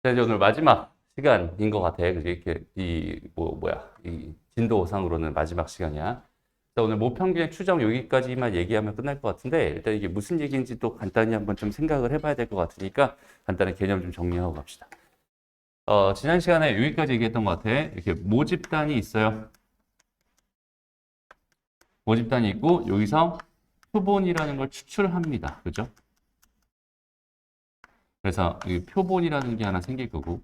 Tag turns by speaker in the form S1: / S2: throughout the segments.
S1: 자, 이제 오늘 마지막 시간인 것 같아. 그지? 이렇게, 이 진도상으로는 마지막 시간이야. 자, 오늘 모평균의 추정 여기까지만 얘기하면 끝날 것 같은데, 일단 이게 무슨 얘기인지 또 간단히 한번 좀 생각을 해봐야 될 것 같으니까, 간단히 개념 좀 정리하고 갑시다. 지난 시간에 여기까지 얘기했던 것 같아. 이렇게 모집단이 있어요. 모집단이 있고, 여기서 표본이라는 걸 추출합니다. 그죠? 그래서 이 표본이라는 게 하나 생길 거고,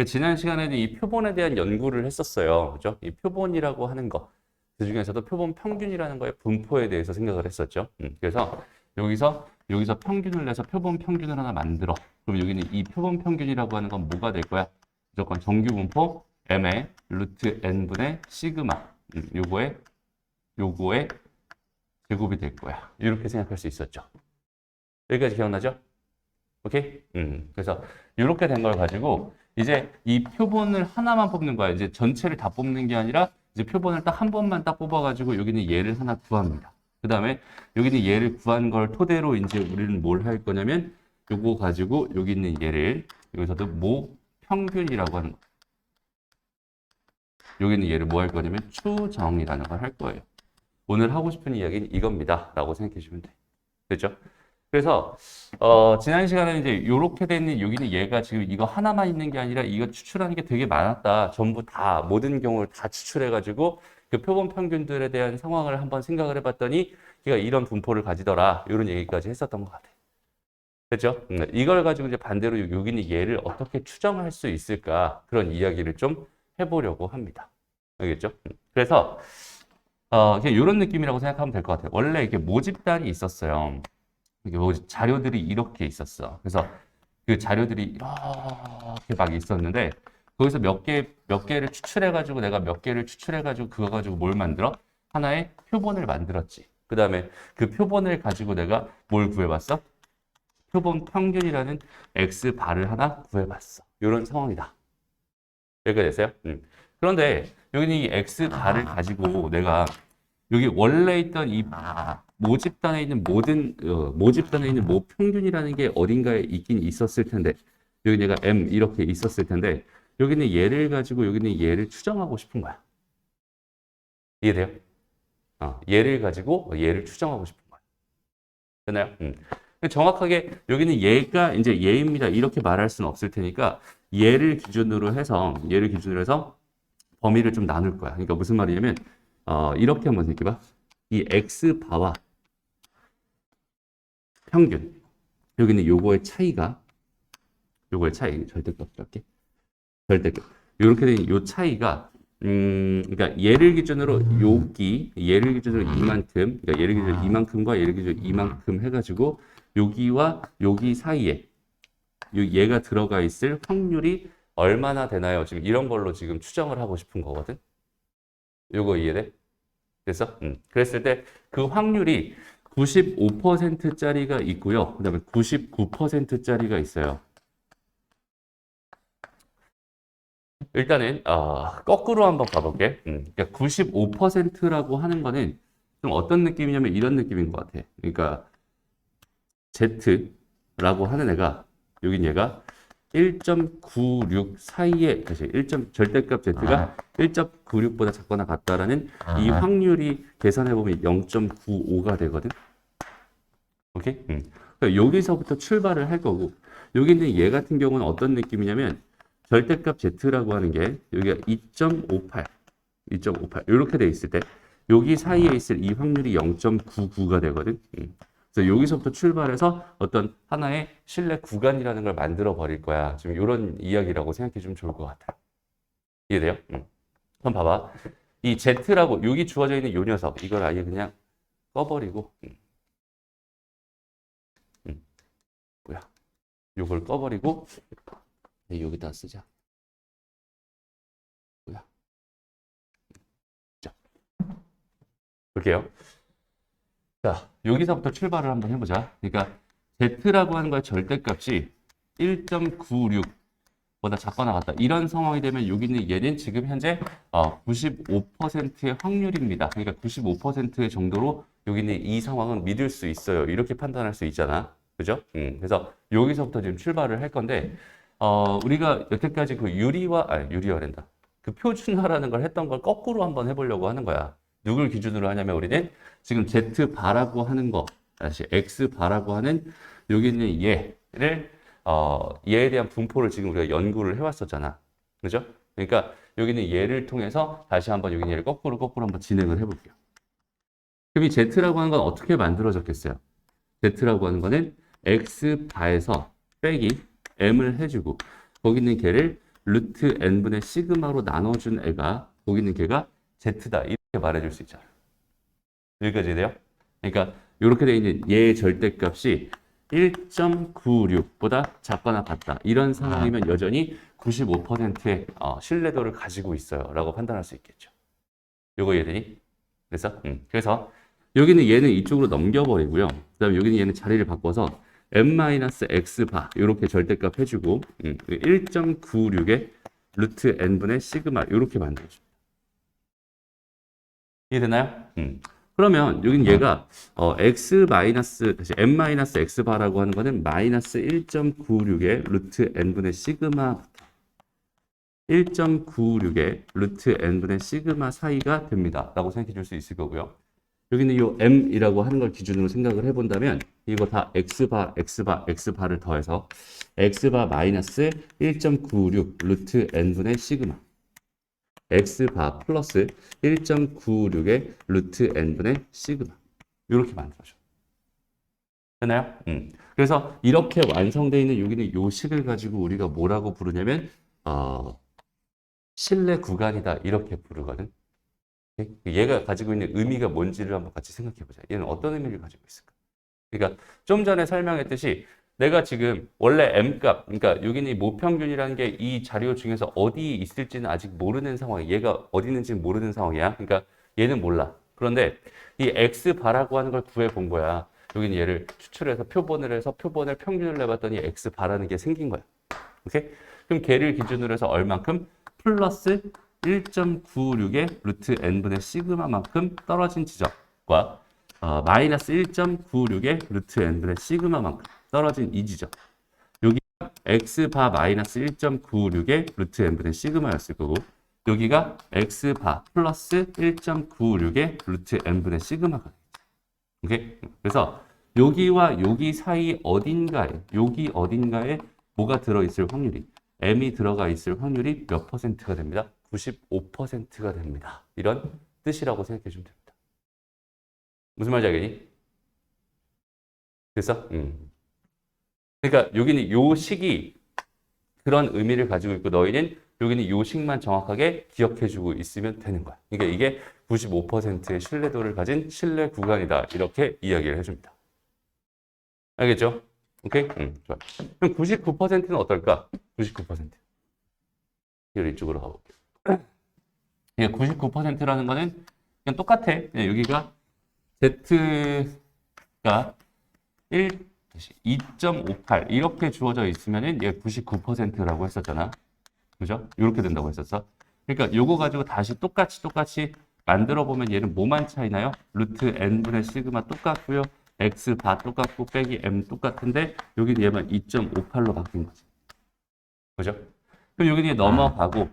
S1: 지난 시간에는 이 표본에 대한 연구를 했었어요. 그죠? 이 표본이라고 하는 거. 그 중에서도 표본 평균이라는 거의 분포에 대해서 생각을 했었죠. 그래서 여기서 평균을 내서 표본 평균을 하나 만들어. 그럼 여기는 이 표본 평균이라고 하는 건 뭐가 될 거야? 무조건 정규 분포 m의 루트 n분의 시그마. 요거의 제곱이 될 거야. 이렇게 생각할 수 있었죠. 여기까지 기억나죠? 오케이? 그래서 이렇게 된 걸 가지고 이제 이 표본을 하나만 뽑는 거야. 이제 전체를 다 뽑는 게 아니라 이제 표본을 딱 한 번만 딱 뽑아가지고 여기는 얘를 하나 구합니다. 그 다음에 여기는 얘를 구한 걸 토대로 이제 우리는 뭘 할 거냐면 요거 가지고 여기 있는 얘를 여기서도 모 평균이라고 하는 거. 여기 있는 얘를 뭐 할 거냐면 추정이라는 걸 할 거예요. 오늘 하고 싶은 이야기는 이겁니다. 라고 생각해 주시면 돼. 됐죠? 그래서 지난 시간에 이제 이렇게 돼 있는 여기는 얘가 지금 이거 하나만 있는 게 아니라 이거 추출하는 게 되게 많았다. 전부 다 모든 경우를 다 추출해가지고 그 표본 평균들에 대한 상황을 한번 생각을 해봤더니 얘가 이런 분포를 가지더라. 이런 얘기까지 했었던 것 같아요. 됐죠? 이걸 가지고 이제 반대로 여기 있는 얘를 어떻게 추정할 수 있을까 그런 이야기를 좀 해보려고 합니다. 알겠죠? 그래서 그냥 이런 느낌이라고 생각하면 될 것 같아요. 원래 이렇게 모집단이 있었어요. 이게 뭐 자료들이 이렇게 있었어. 그래서 그 자료들이 이렇게 막 있었는데 거기서 몇 개를 추출해가지고 내가 몇 개를 추출해가지고 그거 가지고 뭘 만들어? 하나의 표본을 만들었지. 그 다음에 그 표본을 가지고 내가 뭘 구해봤어? 표본 평균이라는 X 바를 하나 구해봤어. 이런 상황이다. 여기가 됐어요? 그런데 여기는 이 X 바를 가지고 내가 여기 원래 있던 이 모집단에 있는 모집단에 있는 모 평균이라는 게 어딘가에 있긴 있었을 텐데 여기 내가 M 이렇게 있었을 텐데 여기는 얘를 가지고 여기는 얘를 추정하고 싶은 거야. 이해돼요? 얘를 가지고 얘를 추정하고 싶은 거야. 됐나요? 정확하게 여기는 얘가 이제 얘입니다. 이렇게 말할 수는 없을 테니까 얘를 기준으로 해서 범위를 좀 나눌 거야. 그러니까 무슨 말이냐면 이렇게 한번 생각해봐. 이 X바와 평균. 여기는 요거의 차이가, 절대값 할게. 절대값. 이렇게 된 요 차이가, 그러니까 얘를 기준으로 얘를 기준으로 이만큼, 그러니까 얘를 기준으로 이만큼과 얘를 기준으로 이만큼 해가지고, 여기와 여기 사이에, 얘가 들어가 있을 확률이 얼마나 되나요? 지금 이런 걸로 지금 추정을 하고 싶은 거거든. 요거 이해돼? 그래서 그랬을 때 그 확률이 95%짜리가 있고요. 그 다음에 99%짜리가 있어요. 일단은 거꾸로 한번 가볼게. 그러니까 95%라고 하는 거는 좀 어떤 느낌이냐면 이런 느낌인 것 같아. 그러니까 Z라고 하는 애가 여긴 얘가 1.96 사이에 다시 절대값 Z가 1.96보다 작거나 같다라는 이 확률이 계산해 보면 0.95가 되거든. 오케이? 그러니까 여기서부터 출발을 할 거고 여기 있는 얘 같은 경우는 어떤 느낌이냐면 절대값 Z라고 하는 게 여기가 2.58 이렇게 돼 있을 때 여기 사이에 있을 이 확률이 0.99가 되거든. 그래서 여기서부터 출발해서 어떤 하나의 신뢰 구간이라는 걸 만들어 버릴 거야. 지금 이런 이야기라고 생각해 주면 좋을 것 같아. 이해돼요? 한번 봐봐. 이 Z라고 여기 주어져 있는 요 녀석 이걸 아예 그냥 꺼버리고 뭐야? 요걸 꺼버리고 여기다 쓰자. 뭐야? 자, 볼게요. 자, 여기서부터 출발을 한번 해보자. 그러니까 Z라고 하는 거의 절대값이 1.96보다 작거나 같다. 이런 상황이 되면 여기 있는 얘는 지금 현재 95%의 확률입니다. 그러니까 95%의 정도로 여기 있는 이 상황은 믿을 수 있어요. 이렇게 판단할 수 있잖아. 그죠? 그래서 여기서부터 지금 출발을 할 건데, 우리가 여태까지 그 유리화란다. 그 표준화라는 걸 했던 걸 거꾸로 한번 해보려고 하는 거야. 누굴 기준으로 하냐면 우리는 지금 Z바라고 하는 거, 다시 X바라고 하는 여기 있는 얘를, 얘에 대한 분포를 지금 우리가 연구를 해왔었잖아. 그죠? 그러니까 여기 있는 얘를 통해서 다시 한번 여기 있는 얘를 거꾸로 한번 진행을 해볼게요. 그럼 이 Z라고 하는 건 어떻게 만들어졌겠어요? Z라고 하는 거는 X바에서 빼기 M을 해주고 거기 있는 걔를 루트 N분의 시그마로 나눠준 애가 거기 있는 걔가 Z다 이렇게 말해줄 수 있잖아요. 여기까지 돼요? 그러니까 이렇게 돼 있는 얘의 절대값이 1.96보다 작거나 같다. 이런 상황이면 여전히 95%의 신뢰도를 가지고 있어요. 라고 판단할 수 있겠죠. 요거 이해되니? 그래서 여기는 얘는 이쪽으로 넘겨버리고요. 그 다음에 여기는 얘는 자리를 바꿔서 n-x바 이렇게 절대값 해주고 1.96의 루트 n분의 시그마 이렇게 만들어줍니다. 이해되나요? 그러면 여긴 얘가 다시 n-x바라고 하는 거는 마이너스 1.96의 루트 n분의 시그마 1.96의 루트 n분의 시그마 사이가 됩니다. 라고 생각해 줄 수 있을 거고요. 여기는 이 m이라고 하는 걸 기준으로 생각을 해본다면 이거 다 x바를 더해서 x바 마이너스 1.96 루트 n분의 시그마 x바 플러스 1.96의 루트 n분의 시그마 이렇게 만들어줘. 되나요? 그래서 이렇게 완성되어 있는 여기는 요 식을 가지고 우리가 뭐라고 부르냐면 신뢰 구간이다 이렇게 부르거든. 얘가 가지고 있는 의미가 뭔지를 한번 같이 생각해 보자. 얘는 어떤 의미를 가지고 있을까? 그러니까 좀 전에 설명했듯이 내가 지금 원래 m값, 그러니까 여기는 이 모평균이라는 게 이 자료 중에서 어디 있을지는 아직 모르는 상황이야. 얘가 어디 있는지는 모르는 상황이야. 그러니까 얘는 몰라. 그런데 이 x바라고 하는 걸 구해 본 거야. 여기는 얘를 추출해서 표본을 해서 표본을 평균을 내봤더니 x바라는 게 생긴 거야. 오케이? 그럼 걔를 기준으로 해서 얼만큼? 플러스 1.96의 루트 n분의 시그마만큼 떨어진 지점과 마이너스 1.96의 루트 n분의 시그마만큼 떨어진 이 지점. 여기가 x바 마이너스 1.96의 루트 n분의 시그마였을 거고 여기가 x바 플러스 1.96의 루트 n분의 시그마가 되겠죠. 오케이? 그래서 여기와 여기 사이 여기 어딘가에 뭐가 들어있을 확률이 m이 들어가 있을 확률이 몇 퍼센트가 됩니다? 95%가 됩니다. 이런 뜻이라고 생각해 주면 됩니다. 무슨 말인지 알겠니? 그래서 그러니까 여기는 요 식이 그런 의미를 가지고 있고 너희는 여기는 요 식만 정확하게 기억해 주고 있으면 되는 거야. 그러니까 이게 95%의 신뢰도를 가진 신뢰 구간이다. 이렇게 이야기를 해줍니다. 알겠죠? 오케이? 좋아. 그럼 99%는 어떨까? 99%. 이쪽으로 가볼게요. 이게 99%라는 거는 그냥 똑같아. 여기가 Z가 2.58 이렇게 주어져 있으면은 얘 99%라고 했었잖아. 그죠? 이렇게 된다고 했었어. 그러니까 요거 가지고 다시 똑같이 만들어 보면 얘는 뭐만 차이나요? 루트 n분의 시그마 똑같고요. x 바 똑같고 빼기 m 똑같은데 여기는 얘만 2.58로 바뀐 거지. 그죠? 그럼 여기는 넘어가고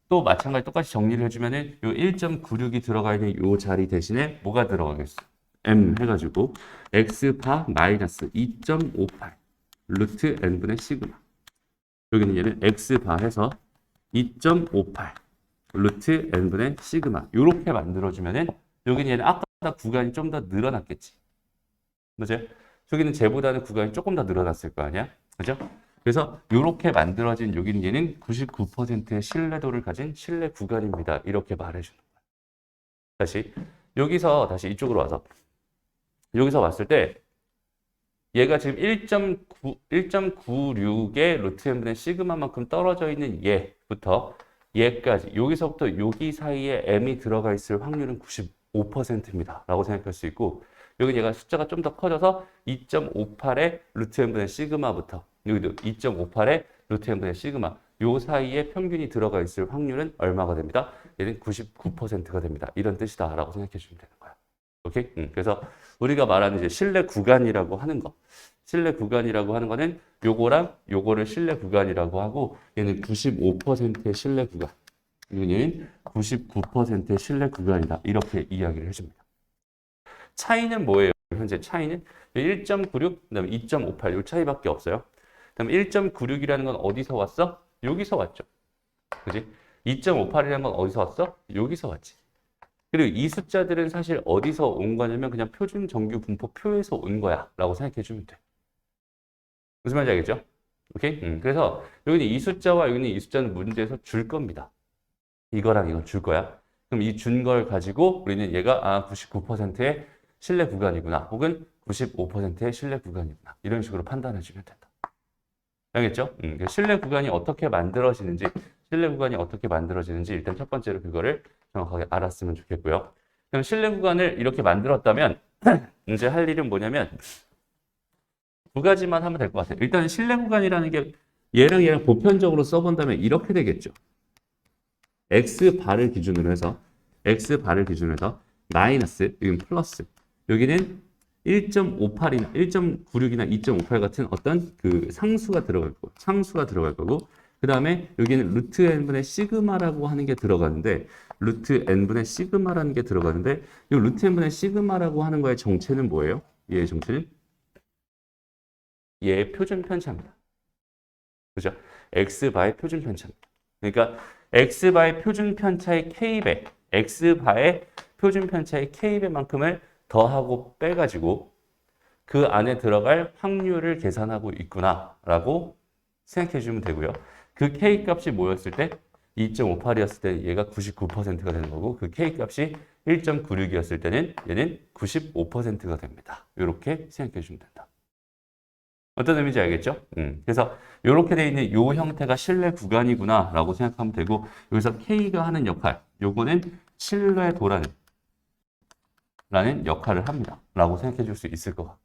S1: 또 마찬가지 똑같이 정리를 해주면은 요 1.96이 들어가 있는 요 자리 대신에 뭐가 들어가겠어? m 해가지고 x 바 마이너스 2.58 루트 n분의 시그마. 여기는 얘는 x 바 해서 2.58 루트 n분의 시그마. 요렇게 만들어주면은 여기는 얘는 아까보다 구간이 좀 더 늘어났겠지. 그죠? 저기는 쟤보다는 구간이 조금 더 늘어났을 거 아니야? 그죠? 그래서 이렇게 만들어진 여기는 얘는 99%의 신뢰도를 가진 신뢰 구간입니다. 이렇게 말해주는 거야. 다시 이쪽으로 와서 여기서 봤을 때 얘가 지금 1.96의 루트 n분의 시그마만큼 떨어져 있는 얘부터 얘까지 여기서부터 여기 사이에 m이 들어가 있을 확률은 95%입니다. 라고 생각할 수 있고 여기 얘가 숫자가 좀 더 커져서 2.58의 루트 n분의 시그마부터 여기도 2.58의 루트 n분의 시그마 요 사이에 평균이 들어가 있을 확률은 얼마가 됩니다? 얘는 99%가 됩니다. 이런 뜻이다 라고 생각해 주면 되는 거야. 오케이? 그래서 우리가 말하는 이제 신뢰 구간이라고 하는 거 실내 구간이라고 하는 거는 요거랑 요거를 실내 구간이라고 하고 얘는 95%의 실내 구간. 여기는 99%의 실내 구간이다. 이렇게 이야기를 해줍니다. 차이는 뭐예요? 현재 차이는 1.96, 그다음에 2.58, 이 차이밖에 없어요. 그다음에 1.96이라는 건 어디서 왔어? 여기서 왔죠. 그지? 2.58이라는 건 어디서 왔어? 여기서 왔지. 그리고 이 숫자들은 사실 어디서 온 거냐면 그냥 표준 정규 분포표에서 온 거야 라고 생각해 주면 돼. 무슨 말인지 알겠죠? 오케이? 그래서 여기는 이 숫자와 여기는 이 숫자는 문제에서 줄 겁니다. 이거랑 이건 줄 거야. 그럼 이 준 걸 가지고 우리는 얘가 99%의 실내 구간이구나. 혹은 95%의 실내 구간이구나. 이런 식으로 판단해 주면 된다. 알겠죠? 실내 구간이 어떻게 만들어지는지, 일단 첫 번째로 그거를 정확하게 알았으면 좋겠고요. 그럼 실내 구간을 이렇게 만들었다면 이제 할 일은 뭐냐면 두 가지만 하면 될 것 같아요. 일단 실내 구간이라는 게 얘랑 보편적으로 써본다면 이렇게 되겠죠. X바를 기준으로 해서 마이너스, 여기는 플러스, 여기는 1.58이나 1.96이나 2.58 같은 어떤 그 상수가 들어갈 거고, 상수가 들어갈 거고, 그 다음에 여기는 루트 n분의 시그마라고 하는 게 들어가는데, 루트 n분의 시그마라는 게 들어가는데, 이 루트 n분의 시그마라고 하는 거의 정체는 뭐예요? 얘의 정체는? 얘의 표준 편차입니다. 그죠? x바의 표준 편차입니다. 그러니까 x바의 표준 편차의 k배, x바의 표준 편차의 k배만큼을 더하고 빼가지고 그 안에 들어갈 확률을 계산하고 있구나라고 생각해 주면 되고요. 그 k 값이 뭐였을 때 2.58이었을 때 얘가 99%가 되는 거고 그 k 값이 1.96이었을 때는 얘는 95%가 됩니다. 이렇게 생각해 주면 된다. 어떤 의미인지 알겠죠? 그래서 이렇게 돼 있는 이 형태가 실내 구간이구나라고 생각하면 되고 여기서 K가 하는 역할, 요거는 신뢰도라는 역할을 합니다. 라고 생각해 줄 수 있을 것 같아요.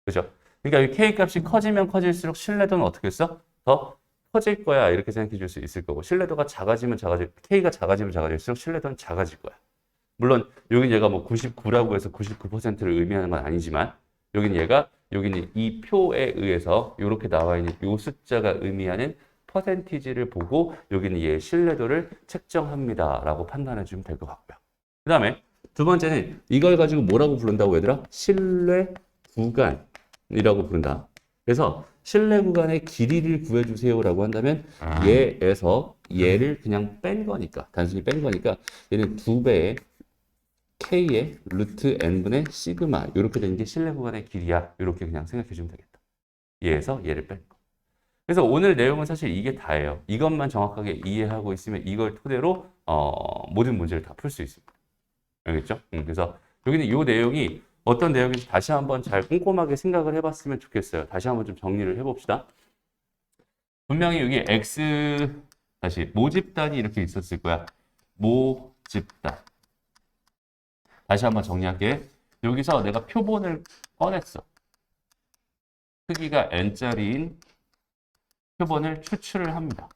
S1: 그죠? 그러니까 이 K 값이 커지면 커질수록 신뢰도는 어떻게 했어? 더 커질 거야. 이렇게 생각해 줄 수 있을 거고 신뢰도가 작아지면 K가 작아지면 작아질수록 신뢰도는 작아질 거야. 물론 여기 얘가 뭐 99라고 해서 99%를 의미하는 건 아니지만 여기는 이 표에 의해서 이렇게 나와 있는 이 숫자가 의미하는 퍼센티지를 보고 여기는 얘의 신뢰도를 책정합니다. 라고 판단해 주면 될 것 같고요. 그 다음에 두 번째는 이걸 가지고 뭐라고 부른다고 얘들아? 신뢰 구간이라고 부른다. 그래서 신뢰 구간의 길이를 구해주세요 라고 한다면 얘에서 얘를 그냥 뺀 거니까 단순히 뺀 거니까 얘는 2배의 K의 루트 n분의 시그마 이렇게 되는 게 실내 구간의 길이야. 이렇게 그냥 생각해 주면 되겠다. 얘에서 얘를 뺀 거. 그래서 오늘 내용은 사실 이게 다예요. 이것만 정확하게 이해하고 있으면 이걸 토대로 모든 문제를 다 풀 수 있습니다. 알겠죠? 그래서 여기는 이 내용이 어떤 내용인지 다시 한번 잘 꼼꼼하게 생각을 해봤으면 좋겠어요. 다시 한번 좀 정리를 해봅시다. 분명히 여기 다시 모집단이 이렇게 있었을 거야. 모집단. 다시 한번 정리할게. 여기서 내가 표본을 꺼냈어. 크기가 n짜리인 표본을 추출을 합니다.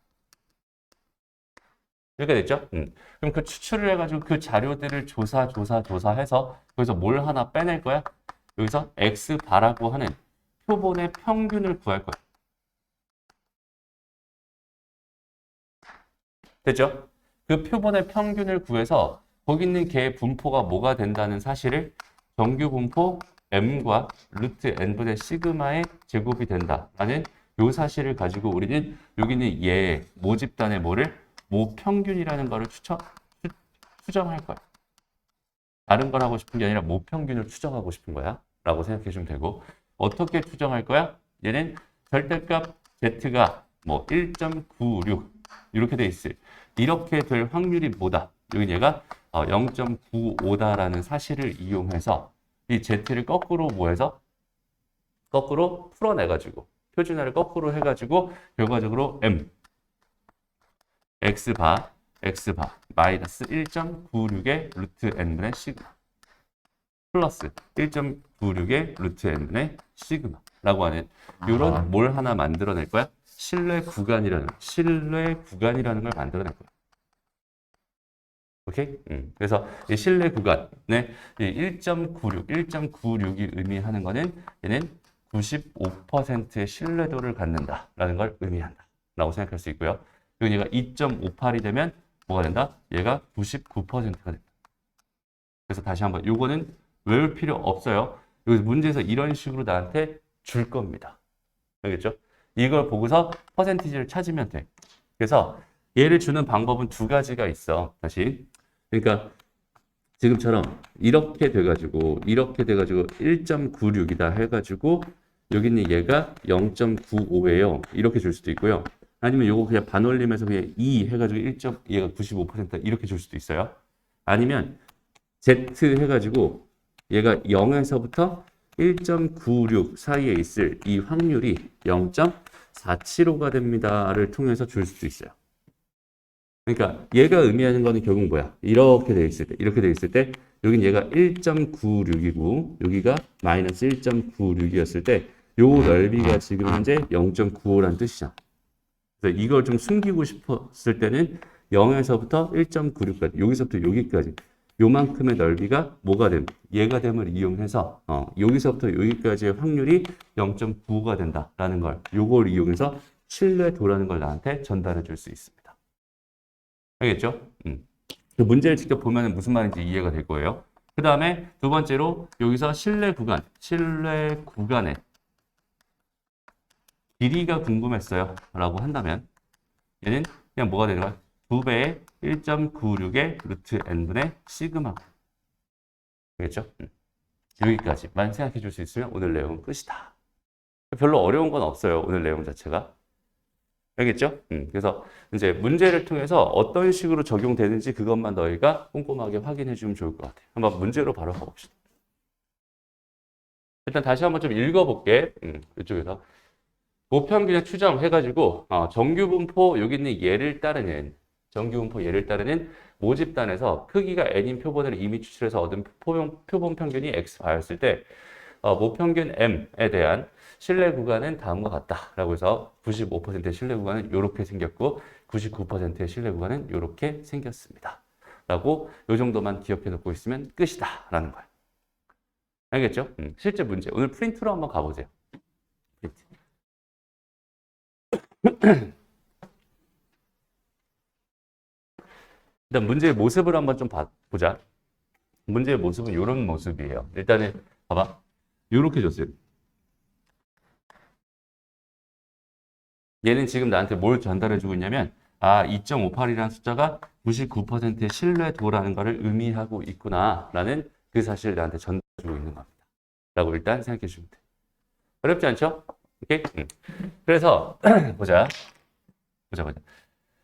S1: 이렇게 됐죠? 그럼 그 추출을 해가지고 그 자료들을 조사해서 거기서 뭘 하나 빼낼 거야? 여기서 x바라고 하는 표본의 평균을 구할 거야. 됐죠? 그 표본의 평균을 구해서 거기 있는 개의 분포가 뭐가 된다는 사실을 정규 분포 m과 루트 n분의 시그마의 제곱이 된다라는 요 사실을 가지고 우리는 여기 있는 얘 모집단의 모평균이라는 거를 추정할 거야. 다른 걸 하고 싶은 게 아니라 모평균을 추정하고 싶은 거야. 라고 생각해 주면 되고 어떻게 추정할 거야? 얘는 절대값 z가 뭐 1.96 이렇게 돼 있을 이렇게 될 확률이 뭐다? 여기 얘가 0.95다라는 사실을 이용해서 이 z를 거꾸로 거꾸로 풀어내가지고 표준화를 거꾸로 해가지고 결과적으로 m x바 마이너스 1.96의 루트 n분의 시그마 플러스 1.96의 루트 n분의 시그마라고 하는 이런 뭘 하나 만들어낼 거야? 신뢰 구간이라는 걸 만들어낼 거야. 오케이? 그래서 이 신뢰 구간의 1.96이 의미하는 거는 얘는 95%의 신뢰도를 갖는다라는 걸 의미한다 라고 생각할 수 있고요. 그리고 얘가 2.58이 되면 뭐가 된다? 얘가 99%가 된다. 그래서 다시 한번 요거는 외울 필요 없어요. 여기서 문제에서 이런 식으로 나한테 줄 겁니다. 알겠죠? 이걸 보고서 퍼센티지를 찾으면 돼. 그래서 얘를 주는 방법은 두 가지가 있어. 다시. 그러니까 지금처럼 이렇게 돼가지고 1.96이다 해가지고 여기 있는 얘가 0.95예요. 이렇게 줄 수도 있고요. 아니면 요거 그냥 반올림해서 그냥 2 해가지고 1. 얘가 95% 이렇게 줄 수도 있어요. 아니면 Z 해가지고 얘가 0에서부터 1.96 사이에 있을 이 확률이 0.475가 됩니다를 통해서 줄 수도 있어요. 그러니까 얘가 의미하는 거는 결국 뭐야? 이렇게 돼 있을 때 여긴 얘가 1.96이고 여기가 마이너스 1.96이었을 때 요 넓이가 지금 현재 0.95라는 뜻이잖아. 그래서 이걸 좀 숨기고 싶었을 때는 0에서부터 1.96까지 여기서부터 여기까지 요만큼의 넓이가 뭐가 되면 얘가 됨을 이용해서 여기서부터 여기까지의 확률이 0.95가 된다라는 걸 요걸 이용해서 신뢰도라는 걸 나한테 전달해 줄 수 있습니다. 알겠죠? 그 문제를 직접 보면 무슨 말인지 이해가 될 거예요. 그 다음에 두 번째로 여기서 신뢰 구간의 길이가 궁금했어요 라고 한다면 얘는 그냥 뭐가 되는 거야? 2배의 1.96의 루트 n분의 시그마. 알겠죠? 여기까지만 생각해 줄 수 있으면 오늘 내용은 끝이다. 별로 어려운 건 없어요. 오늘 내용 자체가. 알겠죠? 그래서 이제 문제를 통해서 어떤 식으로 적용되는지 그것만 너희가 꼼꼼하게 확인해 주면 좋을 것 같아요. 한번 문제로 바로 가봅시다. 일단 다시 한번 좀 읽어볼게. 이쪽에서. 보편균형 추정해가지고 정규분포 여기 있는 얘를 따르는 모집단에서 크기가 n인 표본을 이미 추출해서 얻은 표본 평균이 x바였을 때 모평균 m에 대한 신뢰 구간은 다음과 같다라고 해서 95%의 신뢰 구간은 이렇게 생겼고 99%의 신뢰 구간은 이렇게 생겼습니다. 라고 이 정도만 기억해 놓고 있으면 끝이다 라는 거예요. 알겠죠? 실제 문제. 오늘 프린트로 한번 가보세요. 프린트. 일단 문제의 모습을 한번 좀 보자. 문제의 모습은 이런 모습이에요. 일단은 봐봐. 이렇게 줬어요. 얘는 지금 나한테 뭘 전달해주고 있냐면 2.58이라는 숫자가 99%의 신뢰도라는 것을 의미하고 있구나 라는 그 사실을 나한테 전달해주고 있는 겁니다. 라고 일단 생각해 주면 돼. 어렵지 않죠? 오케이? 그래서 보자.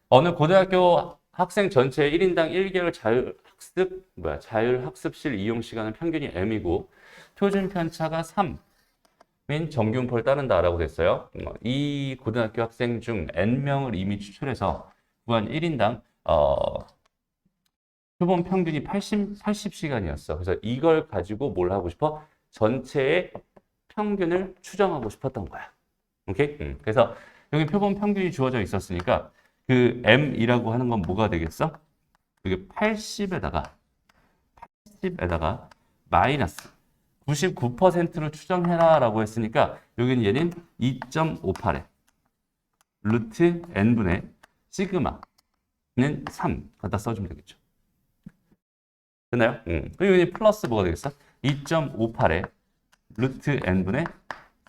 S1: 어느 고등학교 학생 전체 1인당 1개월 자율학습실 이용 시간은 평균이 m이고 표준 편차가 3인 정규분포를 따른다라고 됐어요. 이 고등학교 학생 중 n명을 이미 추출해서 구한 1인당 표본 평균이 80시간이었어. 그래서 이걸 가지고 뭘 하고 싶어? 전체의 평균을 추정하고 싶었던 거야. 오케이? 그래서 여기 표본 평균이 주어져 있었으니까 그 m이라고 하는 건 뭐가 되겠어? 여기 80에다가 마이너스 99%를 추정해라 라고 했으니까 여기는 얘는 2.58에 루트 n분의 시그마는 3 갖다 써주면 되겠죠. 됐나요? 그리고 여기 플러스 뭐가 되겠어? 2.58에 루트 n분의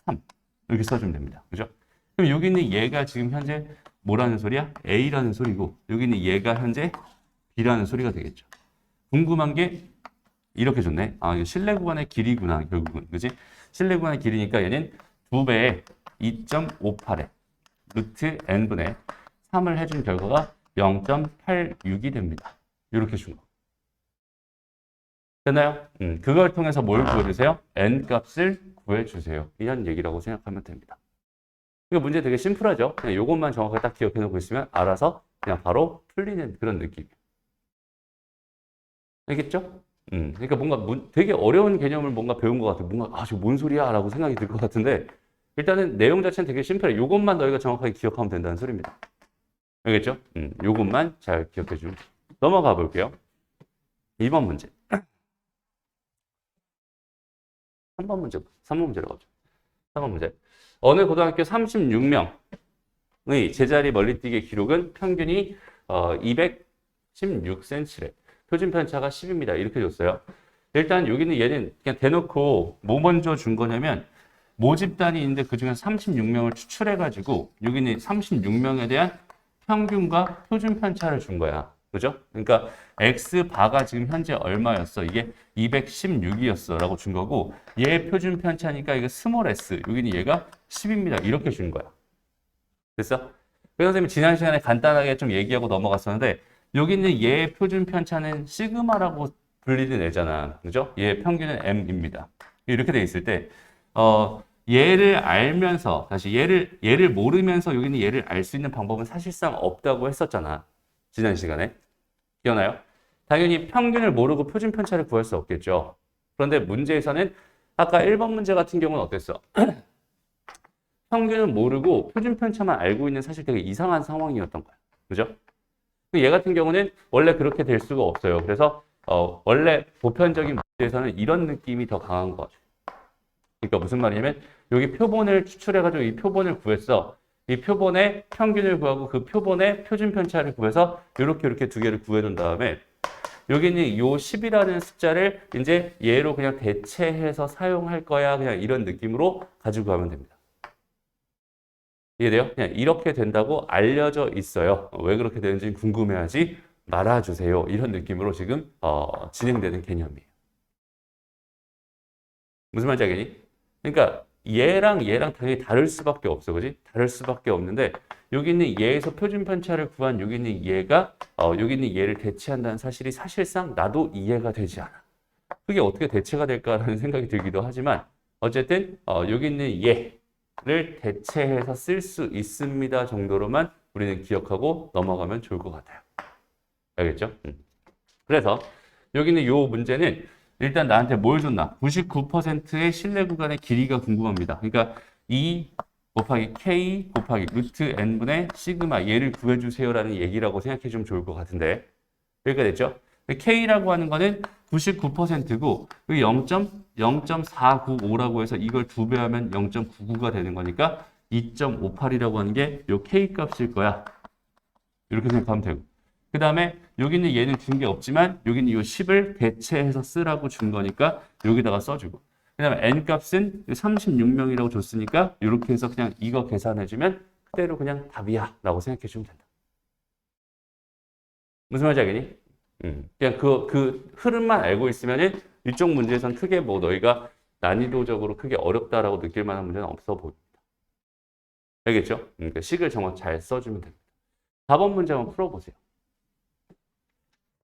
S1: 3 이렇게 써주면 됩니다. 그죠? 그럼 여기 있는 얘가 지금 현재 뭐라는 소리야? A라는 소리고 여기 있는 얘가 현재 B라는 소리가 되겠죠. 궁금한 게 이렇게 줬네. 이거 신뢰 구간의 길이구나 결국은. 그지? 신뢰 구간의 길이니까 얘는 2배의 2.58에 루트 n분의 3을 해준 결과가 0.86이 됩니다. 이렇게 준 거. 됐나요? 그걸 통해서 뭘 구해주세요? n 값을 구해주세요. 이런 얘기라고 생각하면 됩니다. 이거 문제 되게 심플하죠? 그냥 이것만 정확하게 딱 기억해 놓고 있으면 알아서 그냥 바로 풀리는 그런 느낌이에요. 알겠죠? 그러니까 뭔가 되게 어려운 개념을 뭔가 배운 것 같아요. 뭔가 저거 뭔 소리야? 라고 생각이 들 것 같은데 일단은 내용 자체는 되게 심플해. 이것만 너희가 정확하게 기억하면 된다는 소리입니다. 알겠죠? 이것만 잘 기억해 주면 넘어가 볼게요. 2번 문제. 3번 문제로 가죠. 3번 문제. 어느 고등학교 36명의 제자리 멀리뛰기 기록은 평균이 216cm래. 표준 편차가 10입니다. 이렇게 줬어요. 일단 여기는 얘는 그냥 대놓고 뭐 먼저 준 거냐면 모집단이 있는데 그중에 36명을 추출해가지고 여기는 36명에 대한 평균과 표준 편차를 준 거야. 그죠? 그러니까 X바가 지금 현재 얼마였어? 이게 216이었어 라고 준 거고 얘 표준 편차니까 이거 스몰 s 여기는 얘가 10입니다. 이렇게 준 거야. 됐어? 그래서 선생님이 지난 시간에 간단하게 좀 얘기하고 넘어갔었는데 여기 있는 얘 표준 편차는 시그마라고 불리는 애잖아. 그죠? 얘 평균은 m입니다. 이렇게 돼 있을 때 얘를 알면서 다시 얘를 모르면서 여기는 얘를 알 수 있는 방법은 사실상 없다고 했었잖아. 지난 시간에. 기억나요? 당연히 평균을 모르고 표준 편차를 구할 수 없겠죠. 그런데 문제에서는 아까 1번 문제 같은 경우는 어땠어? 평균을 모르고 표준 편차만 알고 있는 사실 되게 이상한 상황이었던 거야. 그죠? 얘 같은 경우는 원래 그렇게 될 수가 없어요. 그래서 원래 보편적인 문제에서는 이런 느낌이 더 강한 것 같아요. 그러니까 무슨 말이냐면 여기 표본을 추출해가지고 이 표본을 구했어. 이 표본의 평균을 구하고 그 표본의 표준 편차를 구해서 이렇게 두 개를 구해놓은 다음에 여기는 요 10이라는 숫자를 이제 얘로 그냥 대체해서 사용할 거야. 그냥 이런 느낌으로 가지고 가면 됩니다. 이해돼요? 그냥 이렇게 된다고 알려져 있어요. 왜 그렇게 되는지 궁금해하지 말아주세요. 이런 느낌으로 지금 진행되는 개념이에요. 무슨 말인지 알겠니? 그러니까 얘랑 당연히 다를 수밖에 없어. 그지? 다를 수밖에 없는데 여기 있는 얘에서 표준 편차를 구한 여기 있는 얘가 여기 있는 얘를 대체한다는 사실이 사실상 나도 이해가 되지 않아. 그게 어떻게 대체가 될까라는 생각이 들기도 하지만 어쨌든 여기 있는 얘를 대체해서 쓸 수 있습니다 정도로만 우리는 기억하고 넘어가면 좋을 것 같아요. 알겠죠? 그래서 여기 있는 이 문제는 일단 나한테 뭘 줬나? 99%의 신뢰 구간의 길이가 궁금합니다. 그러니까 2 곱하기 k 곱하기 루트 n분의 시그마 얘를 구해주세요라는 얘기라고 생각해 주면 좋을 것 같은데 여기가 됐죠? k라고 하는 거는 99%고 0.0495라고 해서 이걸 2배 하면 0.99가 되는 거니까 2.58이라고 하는 게 요 k 값일 거야. 이렇게 생각하면 되고 그 다음에 여기는 얘는 준 게 없지만 여기는 이 10을 대체해서 쓰라고 준 거니까 여기다가 써주고 그 다음에 n값은 36명이라고 줬으니까 이렇게 해서 그냥 이거 계산해주면 그대로 그냥 답이야 라고 생각해주면 된다. 무슨 말인지 알겠니? 그냥 그 흐름만 알고 있으면은 이쪽 문제에선 크게 뭐 너희가 난이도적으로 크게 어렵다라고 느낄 만한 문제는 없어 보입니다. 알겠죠? 그러니까 식을 정말 잘 써주면 됩니다. 4번 문제 한번 풀어보세요.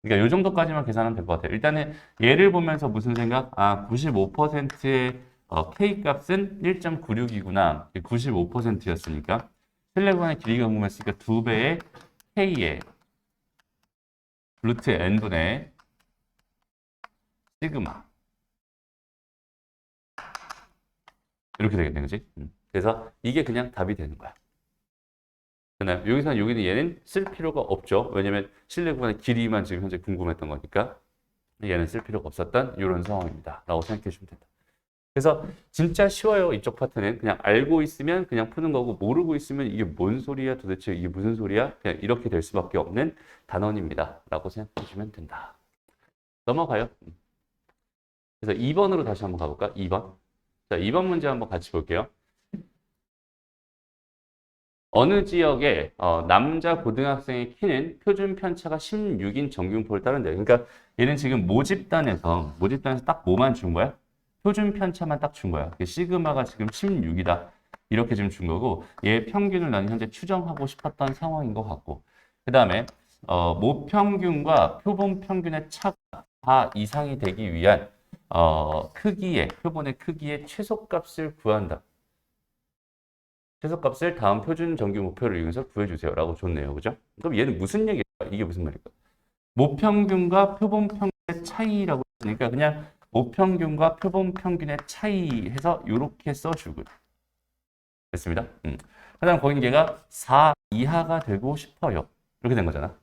S1: 그러니까 이 정도까지만 계산하면 될 것 같아요. 일단은 얘를 보면서 무슨 생각? 95%의 K 값은 1.96이구나. 95%였으니까. 실내구간의 길이가 궁금했으니까 2배의 K의 루트 N분의 시그마. 이렇게 되겠네, 그지? 그래서 이게 그냥 답이 되는 거야. 여기서는 여기는 얘는 쓸 필요가 없죠. 왜냐면 실내 구간의 길이만 지금 현재 궁금했던 거니까 얘는 쓸 필요가 없었던 이런 상황입니다. 라고 생각해 주시면 된다. 그래서 진짜 쉬워요. 이쪽 파트는 그냥 알고 있으면 그냥 푸는 거고 모르고 있으면 이게 뭔 소리야 도대체 이게 무슨 소리야? 그냥 이렇게 될 수밖에 없는 단원입니다. 라고 생각해 주시면 된다. 넘어가요. 그래서 2번으로 다시 한번 가볼까? 2번. 자, 2번 문제 한번 같이 볼게요. 어느 지역의 남자 고등학생의 키는 표준 편차가 16인 정균표를 따른다. 그러니까 얘는 지금 모집단에서 딱 뭐만 준 거야? 표준 편차만 딱 준 거야. 시그마가 지금 16이다. 이렇게 지금 준 거고 얘 평균을 나는 현재 추정하고 싶었던 상황인 것 같고 그 다음에 모평균과 표본 평균의 차가 4 이상이 되기 위한 표본의 크기의 최소값을 구한다. 최소값을 다음 표준 정규 목표를 이용해서 구해주세요. 라고 줬네요. 그죠? 그럼 얘는 무슨 얘기일까? 이게 무슨 말일까? 모평균과 표본 평균의 차이라고 했으니까 그냥 모평균과 표본 평균의 차이 해서 이렇게 써주고 됐습니다. 그 다음 거긴 얘가 4 이하가 되고 싶어요. 이렇게 된 거잖아.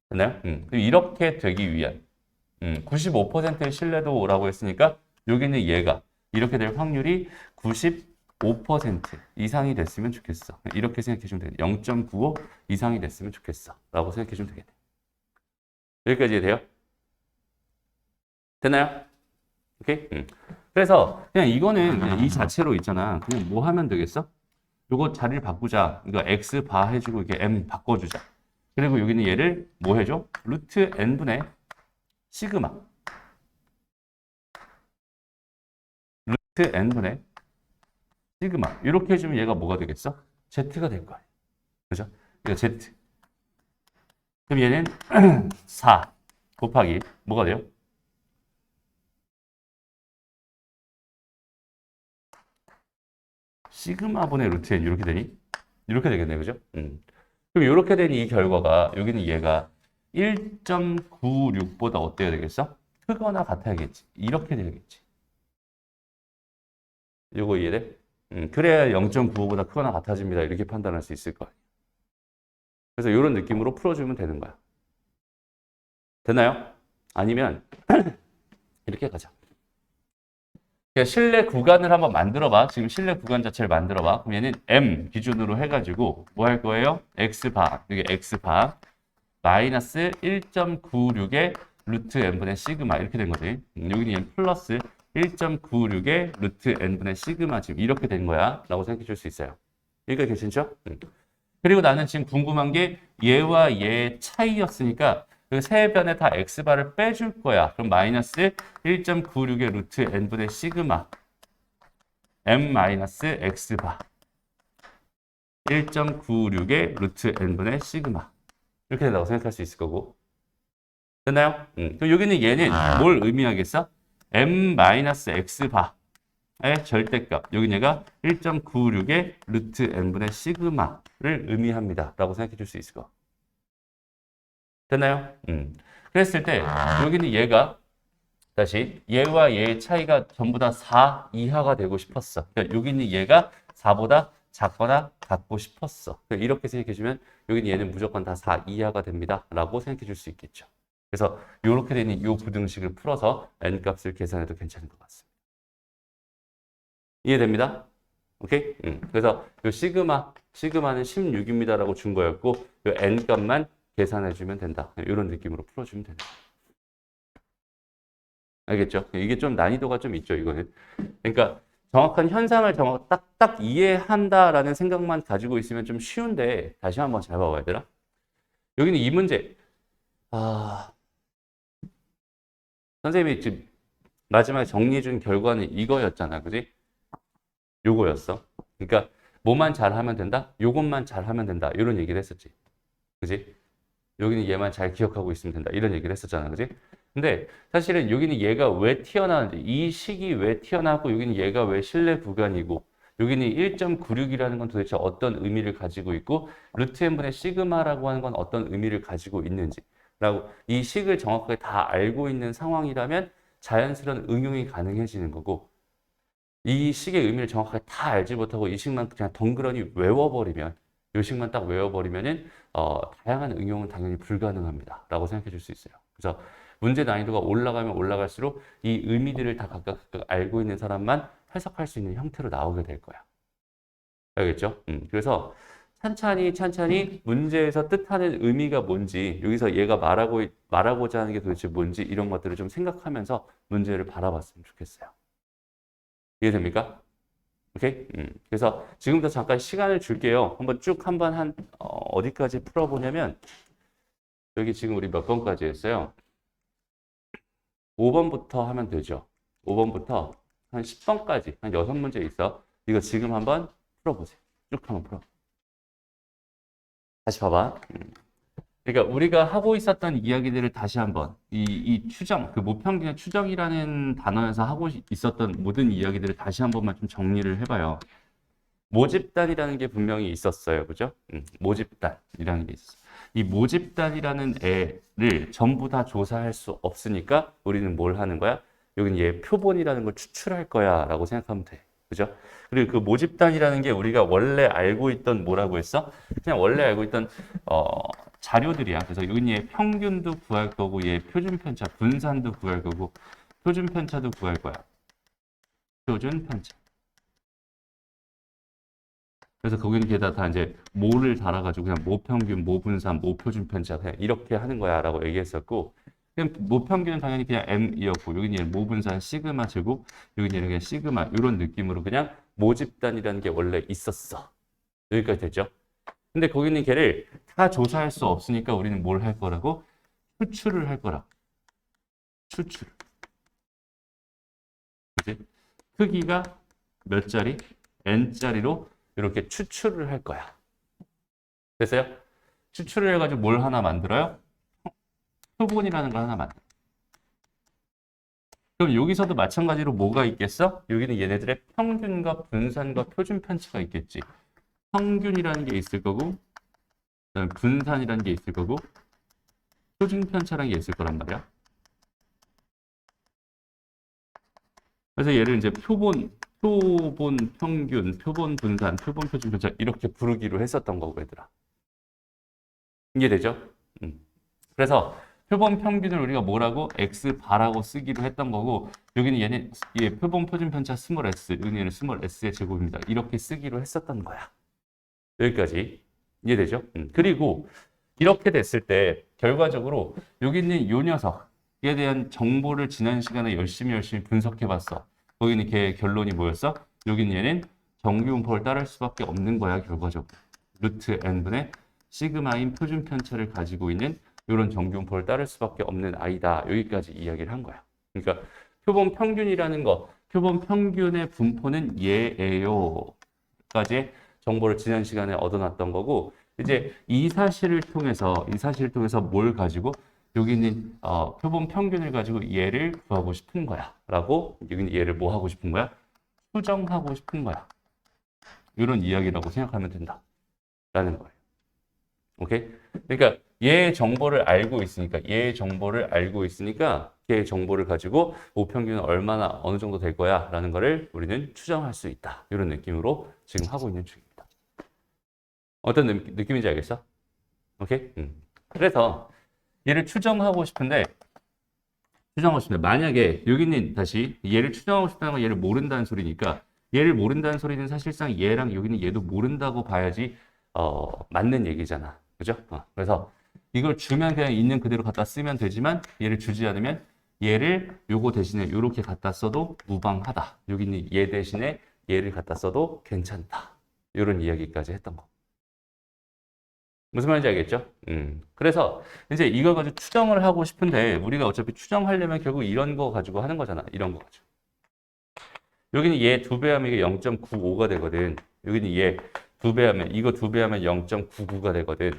S1: 됐나요? 이렇게 되기 위한 95%의 신뢰도라고 했으니까 여기는 얘가 이렇게 될 확률이 95% 이상이 됐으면 좋겠어. 이렇게 생각해주면 돼. 0.95 이상이 됐으면 좋겠어. 라고 생각해주면 되겠네. 여기까지 돼요? 됐나요? 오케이? 그래서 그냥 이거는 그냥 이 자체로 있잖아. 그냥 뭐 하면 되겠어? 요거 자리를 바꾸자. 이거 x 바 해주고 이게 m 바꿔주자. 그리고 여기는 얘를 뭐 해줘? 루트 n분의 시그마. 루트 n분의 시그마. 이렇게 해주면 얘가 뭐가 되겠어? z가 될 거야. 그죠? 이거 z. 그럼 얘는 4 곱하기 뭐가 돼요? 시그마분의 루트 n 이렇게 되니? 이렇게 되겠네, 그죠? 그럼 이렇게 된 이 결과가 여기는 얘가 1.96보다 어때야 되겠어? 크거나 같아야겠지. 이렇게 되겠지. 요거 이해돼? 그래야 0.95보다 크거나 같아집니다. 이렇게 판단할 수 있을 거야. 그래서 이런 느낌으로 풀어주면 되는 거야. 됐나요? 아니면 이렇게 가자. 실내 구간을 한번 만들어봐. 지금 실내 구간 자체를 만들어봐. 그럼 얘는 M 기준으로 해가지고 뭐 할 거예요? X바, 이게 X바 마이너스 1.96의 루트 N분의 시그마 이렇게 된 거지. 여기는 얘는 플러스 1.96의 루트 N분의 시그마 지금 이렇게 된 거야. 라고 생각해 줄 수 있어요. 여기까지 괜찮죠? 그리고 나는 지금 궁금한 게 얘와 얘의 차이였으니까 그 세 변에 다 x바를 빼줄 거야. 그럼 마이너스 1.96의 루트 n분의 시그마 m 마이너스 x바 1.96의 루트 n분의 시그마 이렇게 된다고 생각할 수 있을 거고. 됐나요? 그럼 여기는 얘는 뭘 의미하겠어? m 마이너스 x바의 절대값. 여기 얘가 1.96의 루트 n분의 시그마를 의미합니다. 라고 생각해 줄 수 있을 거. 됐나요? 그랬을 때 여기는 얘가 다시 얘와 얘의 차이가 전부 다 4 이하가 되고 싶었어. 그러니까 여기는 얘가 4보다 작거나 같고 싶었어. 그러니까 이렇게 생각해 주면 여기는 얘는 무조건 다 4 이하가 됩니다. 라고 생각해 줄 수 있겠죠. 그래서 이렇게 되는 이 부등식을 풀어서 n값을 계산해도 괜찮을 것 같습니다. 이해됩니다? 오케이? 그래서 이 시그마는 16입니다. 라고 준 거였고 이 n값만 계산해주면 된다. 이런 느낌으로 풀어주면 된다. 알겠죠? 이게 좀 난이도가 좀 있죠, 이거는. 그러니까 정확한 현상을 딱 이해한다라는 생각만 가지고 있으면 좀 쉬운데, 다시 한번 잘 봐봐, 얘들아. 여기는 이 문제. 선생님이 지금 마지막에 정리해준 결과는 이거였잖아, 그지? 요거였어. 그러니까 뭐만 잘하면 된다? 요것만 잘하면 된다. 이런 얘기를 했었지. 그지? 여기는 얘만 잘 기억하고 있으면 된다. 이런 얘기를 했었잖아. 그지? 근데 사실은 여기는 얘가 왜 튀어나왔는지, 이 식이 왜 튀어나왔고, 여기는 얘가 왜 실내 구간이고, 여기는 1.96이라는 건 도대체 어떤 의미를 가지고 있고, 루트 n분의 시그마라고 하는 건 어떤 의미를 가지고 있는지, 라고 이 식을 정확하게 다 알고 있는 상황이라면 자연스러운 응용이 가능해지는 거고, 이 식의 의미를 정확하게 다 알지 못하고 이 식만 그냥 덩그러니 외워버리면, 이 식만 딱 외워버리면은 다양한 응용은 당연히 불가능합니다. 라고 생각해 줄 수 있어요. 그래서 문제 난이도가 올라가면 올라갈수록 이 의미들을 다 각각 알고 있는 사람만 해석할 수 있는 형태로 나오게 될 거야. 알겠죠? 그래서 찬찬히 문제에서 뜻하는 의미가 뭔지, 여기서 얘가 말하고자 하는 게 도대체 뭔지 이런 것들을 좀 생각하면서 문제를 바라봤으면 좋겠어요. 이해됩니까? 오케이? 그래서 지금부터 잠깐 시간을 줄게요. 한번 쭉 어디까지 풀어보냐면, 여기 지금 우리 몇 번까지 했어요? 5번부터 하면 되죠. 5번부터 한 10번까지, 한 6문제 있어. 이거 지금 한번 풀어보세요. 쭉 한번 풀어. 다시 봐봐. 그러니까 우리가 하고 있었던 이야기들을 다시 한번, 이 추정, 그 모평균의 추정이라는 단어에서 하고 있었던 모든 이야기들을 다시 한 번만 좀 정리를 해봐요. 모집단이라는 게 분명히 있었어요. 그죠? 모집단이라는 게 있었어요. 이 모집단이라는 애를 전부 다 조사할 수 없으니까 우리는 뭘 하는 거야? 여기는 얘 표본이라는 걸 추출할 거야 라고 생각하면 돼. 그죠? 그리고 그 모집단이라는 게 우리가 원래 알고 있던 뭐라고 했어? 그냥 원래 알고 있던 자료들이야. 그래서 여기는 얘 평균도 구할 거고 얘 표준 편차, 분산도 구할 거고 표준 편차도 구할 거야. 표준 편차. 그래서 거기는 게다 다 이제 모를 달아가지고 그냥 모평균, 모분산, 모표준 편차 그냥 이렇게 하는 거야라고 얘기했었고, 그냥 모평균은 당연히 그냥 m이었고, 여기는 얘는 모분산 시그마 제곱, 여기는 얘는 그냥 시그마 이런 느낌으로 그냥 모집단이라는 게 원래 있었어. 여기까지 됐죠? 근데 거기는 걔를 다 조사할 수 없으니까 우리는 뭘 할 거라고? 추출을 할 거라. 추출. 그지? 크기가 몇 짜리? n짜리로 이렇게 추출을 할 거야. 됐어요? 추출을 해가지고 뭘 하나 만들어요? 표본이라는 걸 하나 만들어. 그럼 여기서도 마찬가지로 뭐가 있겠어? 여기는 얘네들의 평균과 분산과 표준 편차가 있겠지. 평균이라는 게 있을 거고, 그다음에 분산이라는 게 있을 거고, 표준 편차라는 게 있을 거란 말이야. 그래서 얘를 이제 표본 평균, 표본 분산, 표본 표준 편차 이렇게 부르기로 했었던 거고, 얘들아. 이해되죠? 그래서 표본 평균을 우리가 뭐라고? X바라고 쓰기로 했던 거고, 여기는 얘 표본 표준 편차 스몰 s, 여기는 얘는 스몰 s의 제곱입니다. 이렇게 쓰기로 했었던 거야. 여기까지 이해되죠? 그리고 이렇게 됐을 때 결과적으로 여기 있는 요 녀석에 대한 정보를 지난 시간에 열심히 분석해 봤어. 거기는 걔 결론이 뭐였어? 여기는 얘는 정규분포를 따를 수밖에 없는 거야, 결과적으로. 루트 n분의 시그마인 표준 편차를 가지고 있는 이런 정규분포를 따를 수밖에 없는 아이다. 여기까지 이야기를 한 거야. 그러니까 표본 평균이라는 거, 표본 평균의 분포는 얘예요. 까지 정보를 지난 시간에 얻어놨던 거고, 이제 이 사실을 통해서 뭘 가지고 여기 있는 표본 평균을 가지고 얘를 구하고 싶은 거야. 라고 여기 있는 얘를 뭐 하고 싶은 거야? 수정하고 싶은 거야. 이런 이야기라고 생각하면 된다. 라는 거예요. 오케이? 그러니까 얘 정보를 알고 있으니까 걔 정보를 가지고 모평균은 얼마나 어느 정도 될 거야 라는 거를 우리는 추정할 수 있다. 이런 느낌으로 지금 하고 있는 중입니다. 어떤 느낌인지 알겠어? 오케이? 그래서 얘를 추정하고 싶은데 만약에 여기는 다시 얘를 추정하고 싶다는 건 얘를 모른다는 소리니까, 얘를 모른다는 소리는 사실상 얘랑 여기는 얘도 모른다고 봐야지 맞는 얘기잖아. 그죠? 그래서 이걸 주면 그냥 있는 그대로 갖다 쓰면 되지만, 얘를 주지 않으면 얘를 요거 대신에 요렇게 갖다 써도 무방하다. 여기 있는 얘 대신에 얘를 갖다 써도 괜찮다. 이런 이야기까지 했던 거. 무슨 말인지 알겠죠? 그래서 이제 이걸 가지고 추정을 하고 싶은데, 우리가 어차피 추정하려면 결국 이런 거 가지고 하는 거잖아. 이런 거 가지고. 여기는 얘 2배 하면 이게 0.95가 되거든. 여기는 얘 2배 하면, 이거 2배 하면 0.99가 되거든.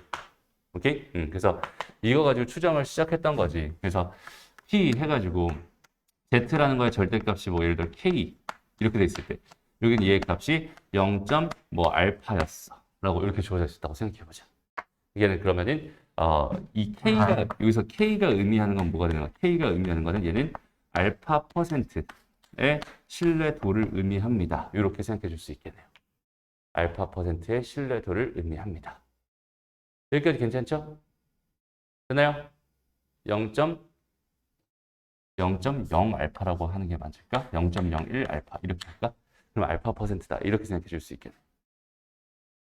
S1: 오케이? 그래서 이거 가지고 추정을 시작했던 거지. 그래서 P 해가지고 Z라는 거의 절대값이 뭐 예를 들어 K 이렇게 돼 있을 때, 여기는 얘의 값이 0. 뭐 알파였어. 라고 이렇게 주어져 있었다고 생각해보자. 이게는 그러면은 이 K가 여기서 K가 의미하는 건 뭐가 되는 거야? K가 의미하는 거는 얘는 알파 %의 신뢰도를 의미합니다. 이렇게 생각해 줄 수 있겠네요. 알파 %의 신뢰도를 의미합니다. 여기까지 괜찮죠? 되나요? 0.0 알파라고 하는 게 맞을까? 0.01 알파 이렇게 할까? 그럼 알파 %다 이렇게 생각해 줄 수 있겠네요.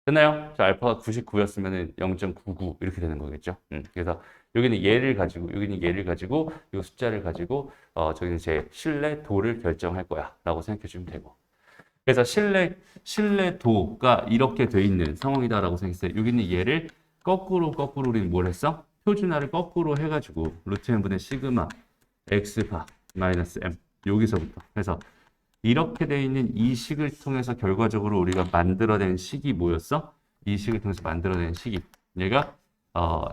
S1: 됐나요? 저 알파가 99였으면 0.99 이렇게 되는 거겠죠. 그래서 여기는 얘를 가지고 이 숫자를 가지고 저기는 제 신뢰도를 결정할 거야 라고 생각해 주면 되고, 그래서 신뢰도가 이렇게 돼 있는 상황이다라고 생각했어요. 여기는 얘를 거꾸로 우리는 뭘 했어? 표준화를 거꾸로 해가지고 루트 n분의 시그마 x바 마이너스 m 여기서부터 해서 이렇게 돼 있는 이 식을 통해서 결과적으로 우리가 만들어낸 식이 뭐였어? 이 식을 통해서 만들어낸 식이 얘가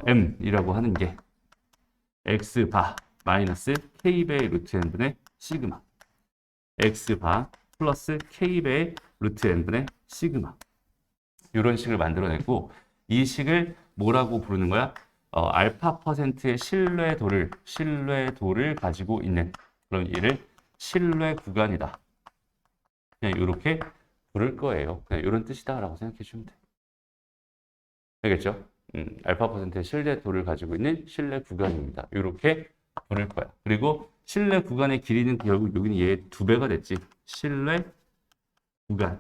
S1: m이라고 하는 게 x바 마이너스 k배의 루트 n분의 시그마 x바 플러스 k배의 루트 n분의 시그마 이런 식을 만들어냈고, 이 식을 뭐라고 부르는 거야? 알파 %의 신뢰도를 가지고 있는, 그럼 얘를 신뢰 구간이다. 그냥 이렇게 부를 거예요. 그냥 이런 뜻이다라고 생각해 주면 돼. 알겠죠? 알파 %의 신뢰도를 가지고 있는 신뢰 구간입니다. 이렇게 부를 거야. 그리고 실내 구간의 길이는 결국 여기는 얘 2배가 됐지. 실내 구간의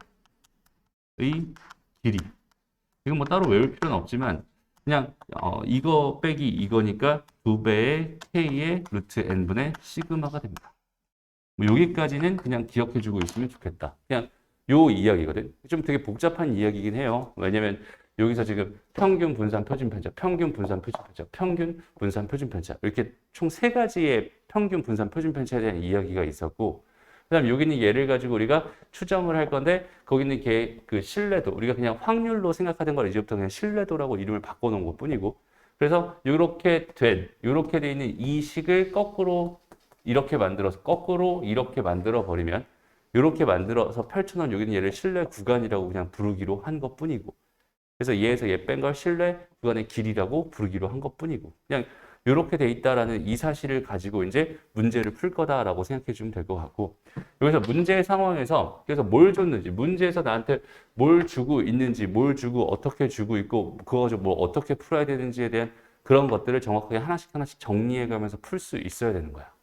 S1: 길이. 이건 뭐 따로 외울 필요는 없지만 그냥 이거 빼기 이거니까 2배의 k의 루트 n분의 시그마가 됩니다. 뭐 여기까지는 그냥 기억해주고 있으면 좋겠다. 그냥 요 이야기거든. 좀 되게 복잡한 이야기긴 해요. 왜냐면 여기서 지금 평균 분산 표준 편차, 평균 분산 표준 편차, 평균 분산 표준 편차 이렇게 총 3가지의 평균 분산 표준 편차에 대한 이야기가 있었고, 그다음 여기는 얘를 가지고 우리가 추정을 할 건데 거기는 그 신뢰도, 우리가 그냥 확률로 생각하던 걸 이제부터 그냥 신뢰도라고 이름을 바꿔놓은 것뿐이고, 그래서 이렇게 돼 있는 이 식을 거꾸로 이렇게 만들어서 거꾸로 이렇게 만들어 버리면, 이렇게 만들어서 펼쳐놓은 여기는 얘를 실내 구간이라고 그냥 부르기로 한 것뿐이고, 그래서 얘에서 얘 뺀 걸 실내 구간의 길이라고 부르기로 한 것뿐이고, 그냥 이렇게 돼 있다라는 이 사실을 가지고 이제 문제를 풀 거다라고 생각해 주면 될 것 같고, 여기서 문제 상황에서 그래서 뭘 줬는지, 문제에서 나한테 뭘 주고 있는지, 뭘 주고 어떻게 주고 있고, 그거 가지고 뭐 어떻게 풀어야 되는지에 대한 그런 것들을 정확하게 하나씩 정리해 가면서 풀 수 있어야 되는 거야.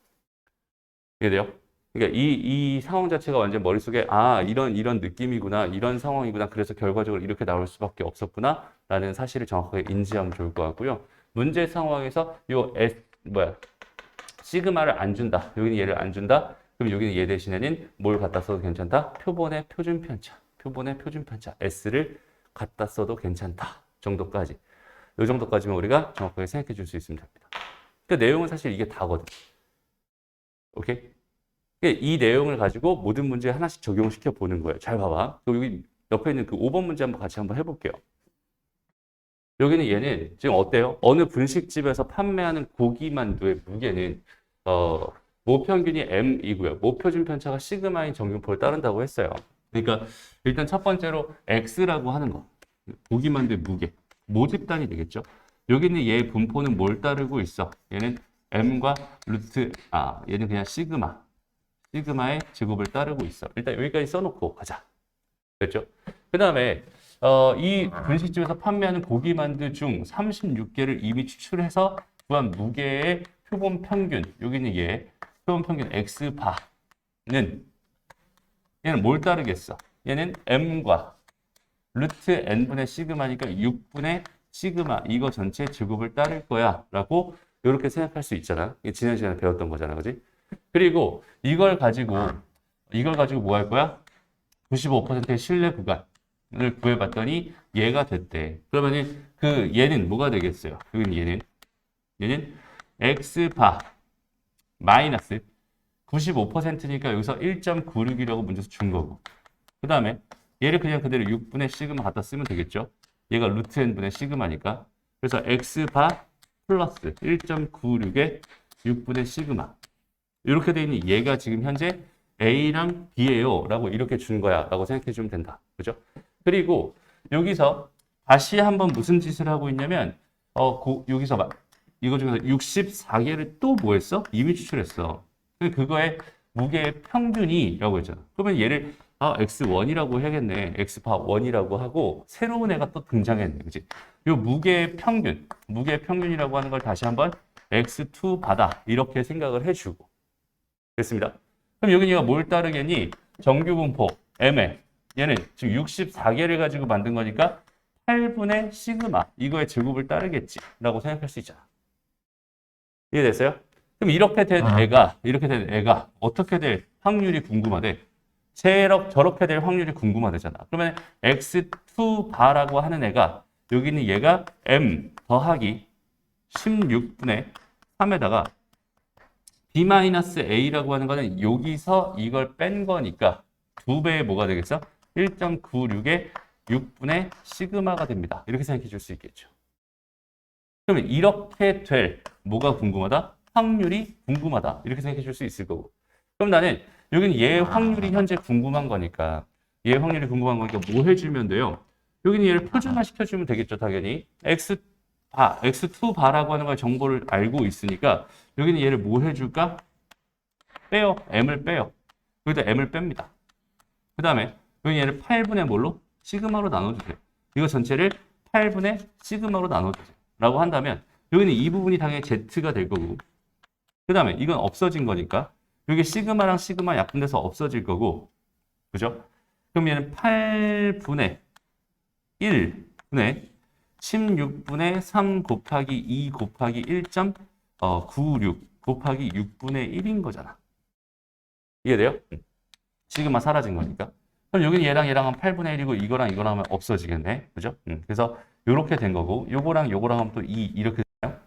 S1: 이해돼요? 그러니까 이 상황 자체가 완전 머릿속에 이런 느낌이구나, 이런 상황이구나, 그래서 결과적으로 이렇게 나올 수밖에 없었구나 라는 사실을 정확하게 인지하면 좋을 것 같고요. 문제 상황에서 시그마를 안 준다, 여기는 얘를 안 준다, 그럼 여기는 얘 대신에는 뭘 갖다 써도 괜찮다? 표본의 표준 편차 S를 갖다 써도 괜찮다 정도까지, 이 정도까지만 우리가 정확하게 생각해 줄 수 있으면 됩니다. 그러니까 내용은 사실 이게 다거든. 오케이? 이 내용을 가지고 모든 문제에 하나씩 적용시켜 보는 거예요. 잘 봐봐. 여기 옆에 있는 그 5번 문제 같이 한번 해볼게요. 여기는 얘는 지금 어때요? 어느 분식집에서 판매하는 고기만두의 무게는 모평균이 m이고요. 모표준 편차가 시그마인 정균포를 따른다고 했어요. 그러니까 일단 첫 번째로 x라고 하는 거, 고기만두의 무게, 모집단이 되겠죠. 여기는 얘 분포는 뭘 따르고 있어? 얘는 m과 얘는 그냥 시그마의 제곱을 따르고 있어. 일단 여기까지 써놓고 가자. 됐죠? 그 다음에 이 분식집에서 판매하는 고기만두 중 36개를 이미 추출해서 구한 무게의 표본 평균, 여기는 얘 표본 평균 x바는 얘는 뭘 따르겠어? 얘는 m과 루트 n분의 시그마니까 6분의 시그마 이거 전체 제곱을 따를 거야 라고 이렇게 생각할 수 있잖아. 이게 지난 시간에 배웠던 거잖아, 그지? 그리고 이걸 가지고 뭐 할 거야? 95%의 신뢰 구간을 구해봤더니 얘가 됐대. 그러면은 얘는 뭐가 되겠어요? 얘는 x바 마이너스 95%니까 여기서 1.96이라고 문제에서 준 거고, 그 다음에 얘를 그냥 그대로 6분의 시그마 갖다 쓰면 되겠죠? 얘가 루트 n분의 시그마니까, 그래서 x바 플러스 1.96의 6분의 시그마, 이렇게 돼 있는 얘가 지금 현재 A랑 B예요 라고 이렇게 준 거야 라고 생각해 주면 된다. 그죠? 그리고 여기서 다시 한번 무슨 짓을 하고 있냐면 여기서 이거 중에서 64개를 또 뭐 했어? 이미 추출했어. 그거의 무게의 평균이라고 했잖아. 그러면 얘를 x1이라고 해야겠네. x바1이라고 하고 새로운 애가 또 등장했네. 그치? 요 무게의 평균이라고 하는 걸 다시 한번 x2바다 이렇게 생각을 해주고 됐습니다. 그럼 여기 얘가 뭘 따르겠니? 정규 분포 m에 얘는 지금 64개를 가지고 만든 거니까 8분의 시그마 이거의 제곱을 따르겠지 라고 생각할 수 있잖아. 이해됐어요? 그럼 이렇게 된 애가 어떻게 될 확률이 궁금하대. 저렇게 될 확률이 궁금하대잖아. 그러면 x2바라고 하는 애가 여기 있는 얘가 m 더하기 16분의 3에다가 b-a라고 하는 거는 여기서 이걸 뺀 거니까 2배의 뭐가 되겠어? 1.96의 6분의 시그마가 됩니다. 이렇게 생각해 줄 수 있겠죠. 그러면 이렇게 될 뭐가 궁금하다? 확률이 궁금하다. 이렇게 생각해 줄 수 있을 거고. 그럼 나는 여기는 얘 확률이 현재 궁금한 거니까 뭐 해주면 돼요? 여기는 얘를 표준화 시켜주면 되겠죠. 당연히 x2바라고 하는 걸 정보를 알고 있으니까 여기는 얘를 뭐 해줄까? 빼요. m을 빼요. 여기다 m을 뺍니다. 그 다음에 여기 얘를 8분의 뭘로? 시그마로 나눠주세요. 이거 전체를 8분의 시그마로 나눠주세요. 라고 한다면 여기는 이 부분이 당연히 z가 될 거고, 그 다음에 이건 없어진 거니까 이게 시그마랑 시그마 약분돼서 없어질 거고, 그죠? 그럼 얘는 8분의 1분의 16분의 3 곱하기 2 곱하기 1.96 곱하기 6분의 1인 거잖아. 이해돼요? 시그마 사라진 거니까. 그럼 여기는 얘랑 얘랑 하면 8분의 1이고 이거랑 이거랑 하면 없어지겠네. 그죠? 그래서 이렇게 된 거고 요거랑 요거랑 하면 또 2 이렇게 되나요?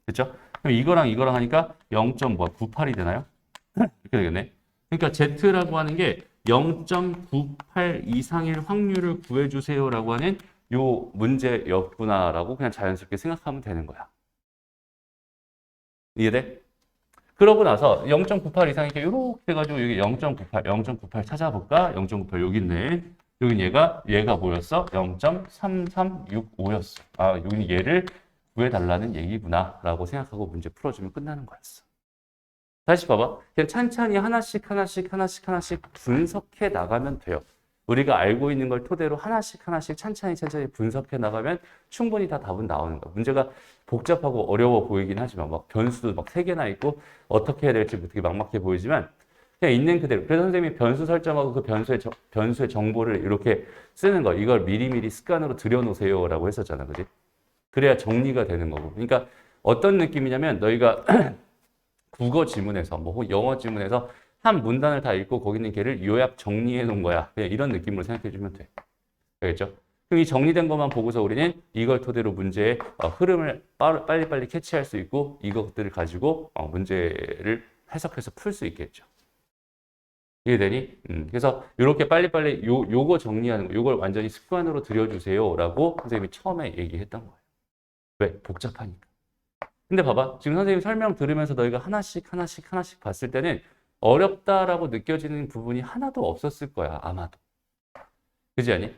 S1: 됐죠? 그럼 이거랑 이거랑 하니까 0.98이 되나요? 이렇게 되겠네. 그러니까 Z라고 하는 게 0.98 이상일 확률을 구해주세요라고 하는 요 문제였구나라고 그냥 자연스럽게 생각하면 되는 거야. 이해돼? 그러고 나서 0.98 이상이니까 이렇게 해가지고 여기 0.98 찾아볼까? 0.98 여기 있네. 여긴 얘가 뭐였어? 0.3365였어. 아, 여기는 얘를 구해달라는 얘기구나 라고 생각하고 문제 풀어주면 끝나는 거였어. 다시 봐봐. 그냥 찬찬히 하나씩 분석해 나가면 돼요. 우리가 알고 있는 걸 토대로 하나씩 찬찬히 분석해 나가면 충분히 다 답은 나오는 거야. 문제가 복잡하고 어려워 보이긴 하지만 막 변수도 막 3개나 있고 어떻게 해야 될지 되게 막막해 보이지만 그냥 있는 그대로. 그래서 선생님이 변수 설정하고 그 변수의 정보를 이렇게 쓰는 거. 이걸 미리미리 습관으로 들여놓으세요 라고 했었잖아. 그지? 그래야 정리가 되는 거고. 그러니까 어떤 느낌이냐면 너희가 국어 지문에서 뭐 영어 지문에서 한 문단을 다 읽고 거기 있는 걔를 요약 정리해 놓은 거야. 그냥 이런 느낌으로 생각해 주면 돼. 알겠죠? 그럼 이 정리된 것만 보고서 우리는 이걸 토대로 문제의 흐름을 빨리빨리 캐치할 수 있고 이것들을 가지고 문제를 해석해서 풀 수 있겠죠. 이해되니? 그래서 이렇게 빨리빨리 요거 정리하는 거, 요걸 완전히 습관으로 들여주세요 라고 선생님이 처음에 얘기했던 거예요. 왜? 복잡하니까. 근데 봐봐. 지금 선생님 설명 들으면서 너희가 하나씩 봤을 때는 어렵다라고 느껴지는 부분이 하나도 없었을 거야. 아마도. 그지 않니?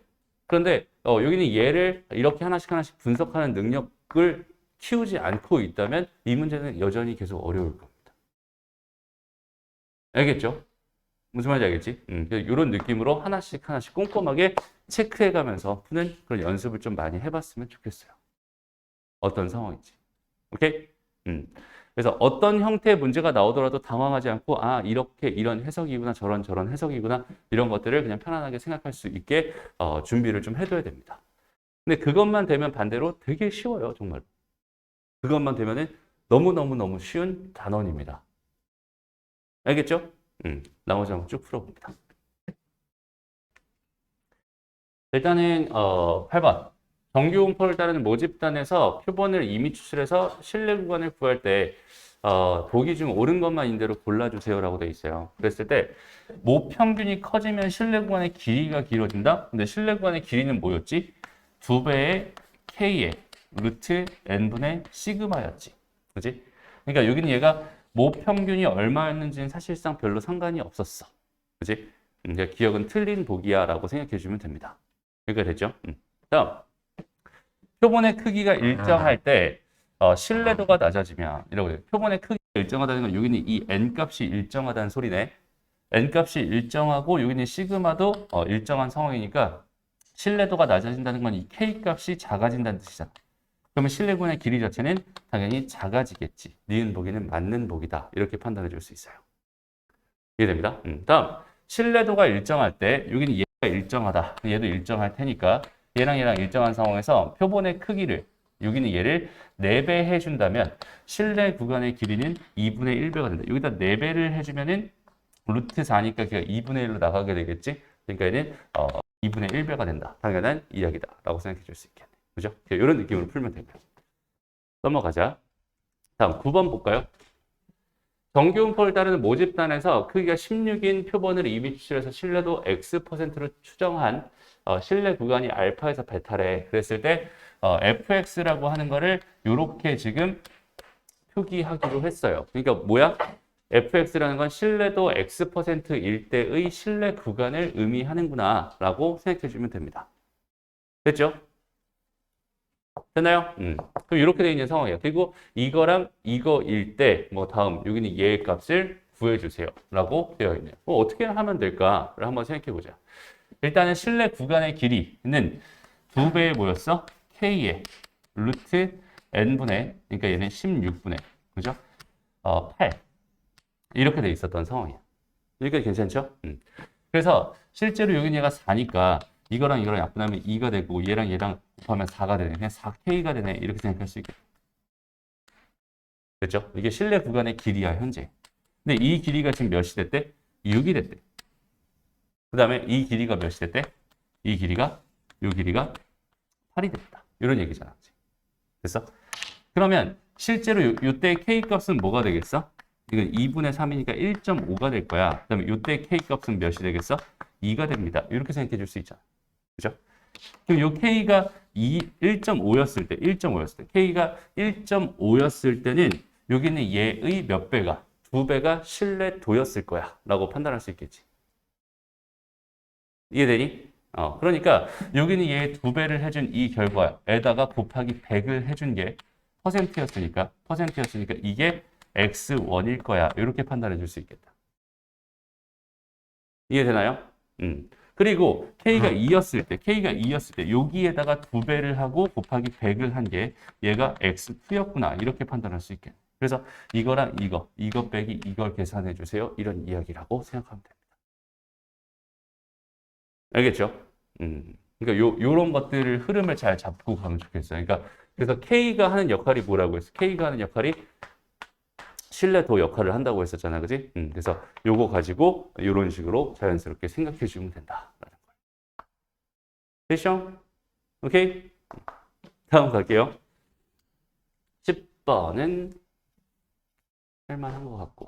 S1: 그런데 여기는 얘를 이렇게 하나씩 분석하는 능력을 키우지 않고 있다면 이 문제는 여전히 계속 어려울 겁니다. 알겠죠? 무슨 말인지 알겠지? 이런 느낌으로 하나씩 꼼꼼하게 체크해가면서 푸는 그런 연습을 좀 많이 해봤으면 좋겠어요. 어떤 상황인지. 오케이? 그래서 어떤 형태의 문제가 나오더라도 당황하지 않고 아 이렇게 이런 해석이구나 저런 해석이구나 이런 것들을 그냥 편안하게 생각할 수 있게 준비를 좀 해둬야 됩니다. 근데 그것만 되면 반대로 되게 쉬워요. 정말. 그것만 되면은 너무 쉬운 단원입니다. 알겠죠? 나머지 한번 쭉 풀어봅니다. 일단은 8번 정규분포를 따르는 모집단에서 표본을 이미 추출해서 실내 구간을 구할 때 보기 중 옳은 것만 인대로 골라주세요라고 돼 있어요. 그랬을 때 모평균이 커지면 실내 구간의 길이가 길어진다. 근데 실내 구간의 길이는 뭐였지? 2배의 k의 루트 n분의 시그마였지. 그지? 그러니까 여기는 얘가 모평균이 얼마였는지는 사실상 별로 상관이 없었어. 그지? 이제 기억은 틀린 보기야라고 생각해 주면 됩니다. 여기가 됐죠? 다음 표본의 크기가 일정할 때 신뢰도가 낮아지면 이라고 해요. 표본의 크기가 일정하다는 건 여기는 이 n값이 일정하다는 소리네. n값이 일정하고 여기는 시그마도 일정한 상황이니까 신뢰도가 낮아진다는 건 이 k값이 작아진다는 뜻이잖아. 그러면 실내군의 길이 자체는 당연히 작아지겠지. 니은 보기는 맞는 보기다. 이렇게 판단해 줄 수 있어요. 이해됩니다? 다음 신뢰도가 일정할 때 여기는 얘가 일정하다. 얘도 일정할 테니까 얘랑 일정한 상황에서 표본의 크기를 여기는 얘를 4배 해준다면 실내 구간의 길이는 2분의 1배가 된다. 여기다 4배를 해주면은 루트 4니까 걔가 2분의 1로 나가게 되겠지. 그러니까 얘는 2분의 1배가 된다. 당연한 이야기다. 라고 생각해 줄 수 있겠네. 그죠? 이런 느낌으로 풀면 됩니다. 넘어가자. 다음 9번 볼까요? 정규분포를 따르는 모집단에서 크기가 16인 표본을 이미 추출해서 신뢰도 X%로 추정한 신뢰 구간이 알파에서 베타래. 그랬을 때 fx라고 하는 거를 이렇게 지금 표기하기로 했어요. 그러니까 뭐야? fx라는 건 신뢰도 X%일 때의 신뢰 구간을 의미하는구나 라고 생각해 주면 됩니다. 됐죠? 됐나요? 그럼 이렇게 되어 있는 상황이에요. 그리고 이거랑 이거일 때 뭐 다음 여기는 얘의 값을 구해주세요 라고 되어 있네요. 어떻게 하면 될까를 한번 생각해 보자. 일단은 실내 구간의 길이는 2배에 뭐였어? k의 루트 n분의, 그러니까 얘는 16분의, 그죠? 8 이렇게 돼 있었던 상황이에요. 여기까지 괜찮죠? 그래서 실제로 여기 얘가 4니까 이거랑 이거랑 약분하면 2가 되고 얘랑 얘랑 곱하면 4가 되네. 그냥 4K가 되네. 이렇게 생각할 수 있겠죠. 그렇죠? 이게 실내 구간의 길이야, 현재. 근데 이 길이가 지금 몇이 됐대? 6이 됐대. 그 다음에 이 길이가 몇이 됐대? 이 길이가, 이 길이가 8이 됐다. 이런 얘기잖아. 됐어? 그러면 실제로 요때 K 값은 뭐가 되겠어? 이건 2분의 3이니까 1.5가 될 거야. 그 다음에 요때 K 값은 몇이 되겠어? 2가 됩니다. 이렇게 생각해 줄 수 있잖아. 그죠? 그럼 요 K가 1.5였을 때, K가 1.5였을 때는 여기는 얘의 몇 배가? 2배가 실내도였을 거야. 라고 판단할 수 있겠지. 이해되니? 그러니까 여기는 얘 2배를 해준 이 결과에다가 곱하기 100을 해준 게 퍼센트였으니까 이게 X1일 거야. 이렇게 판단해 줄 수 있겠다. 이해되나요? 그리고 K가 2였을 때 여기에다가 2배를 하고 곱하기 100을 한 게 얘가 X2였구나. 이렇게 판단할 수 있겠네. 그래서 이거랑 이거 빼기 이걸 계산해 주세요. 이런 이야기라고 생각하면 됩니다. 알겠죠? 그러니까 요런 것들을 흐름을 잘 잡고 가면 좋겠어요. 그러니까 그래서 K가 하는 역할이 뭐라고 했어? K가 하는 역할이 신뢰도 역할을 한다고 했었잖아. 그지? 그래서 요거 가지고 이런 식으로 자연스럽게 생각해 주면 된다라는 거예요. 됐죠? 오케이? 다음 갈게요. 10번은 할만한 것 같고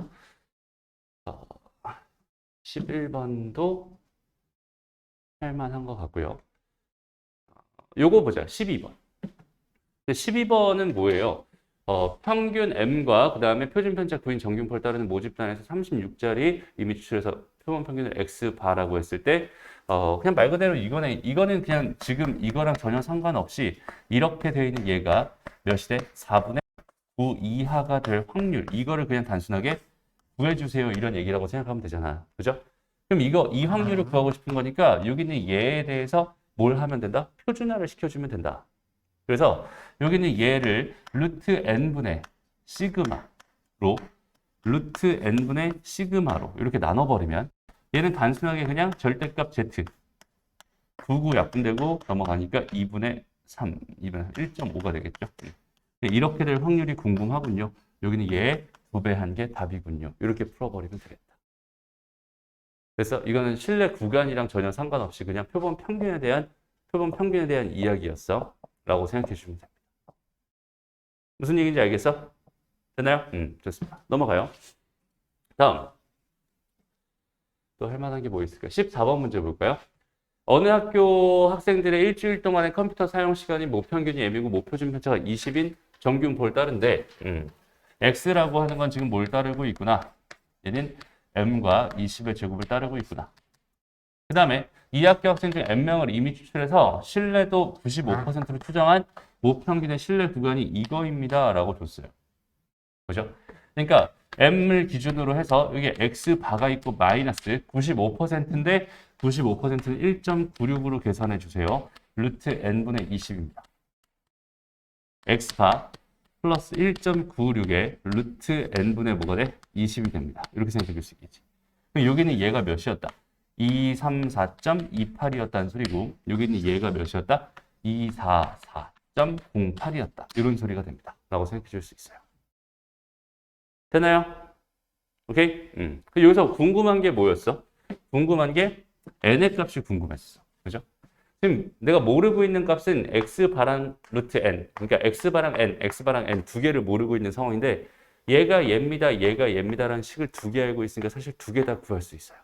S1: 11번도 할만한 것 같고요. 요거 보자. 12번. 12번은 뭐예요? 평균 M과 그 다음에 표준 편차 구인 정균포를 따르는 모집단에서 36짜리 이미 추출해서 표본 평균을 X바라고 했을 때 그냥 말 그대로 이거는 그냥 지금 이거랑 전혀 상관없이 이렇게 되어 있는 얘가 몇이 돼? 4분의 9 이하가 될 확률. 이거를 그냥 단순하게 구해주세요. 이런 얘기라고 생각하면 되잖아. 그죠? 그럼 이 확률을 구하고 싶은 거니까 여기는 얘에 대해서 뭘 하면 된다? 표준화를 시켜주면 된다. 그래서 여기는 얘를 루트 n분의 시그마로 이렇게 나눠버리면 얘는 단순하게 그냥 절대값 z 99 약분되고 넘어가니까 2분의 3, 1.5가 되겠죠. 이렇게 될 확률이 궁금하군요. 여기는 얘 2배 한 게 답이군요. 이렇게 풀어버리면 되겠다. 그래서 이거는 실내 구간이랑 전혀 상관없이 그냥 표본 평균에 대한 이야기였어. 라고 생각해 주시면 됩니다. 무슨 얘기인지 알겠어? 됐나요? 좋습니다. 넘어가요. 다음. 또 할 만한 게 뭐 있을까요? 14번 문제 볼까요? 어느 학교 학생들의 일주일 동안의 컴퓨터 사용 시간이 모평균이 M이고 모표준 편차가 20인 정균포를 따른데 X라고 하는 건 지금 뭘 따르고 있구나. 얘는 M과 20의 제곱을 따르고 있구나. 그 다음에 이 학교 학생 중 N명을 이미 추출해서 신뢰도 95%로 추정한 모평균의 신뢰 구간이 이거입니다. 라고 줬어요. 그죠? 그러니까 M을 기준으로 해서 여기 X바가 있고 마이너스 95%인데 95%는 1.96으로 계산해 주세요. 루트 N분의 20입니다. X바 플러스 1.96에 루트 N분의 뭐가 돼? 20이 됩니다. 이렇게 생각해 줄 수 있겠지. 그럼 여기는 얘가 몇이었다? 234.28이었다는 소리고 여기는 얘가 몇이었다? 244.08이었다. 이런 소리가 됩니다. 라고 생각해 줄 수 있어요. 되나요? 오케이? 여기서 궁금한 게 뭐였어? 궁금한 게 n의 값이 궁금했어. 그죠? 지금 내가 모르고 있는 값은 x바랑 루트 n. 그러니까 x바랑 n 두 개를 모르고 있는 상황인데 얘가 얘입니다라는 식을 두 개 알고 있으니까 사실 두 개 다 구할 수 있어요.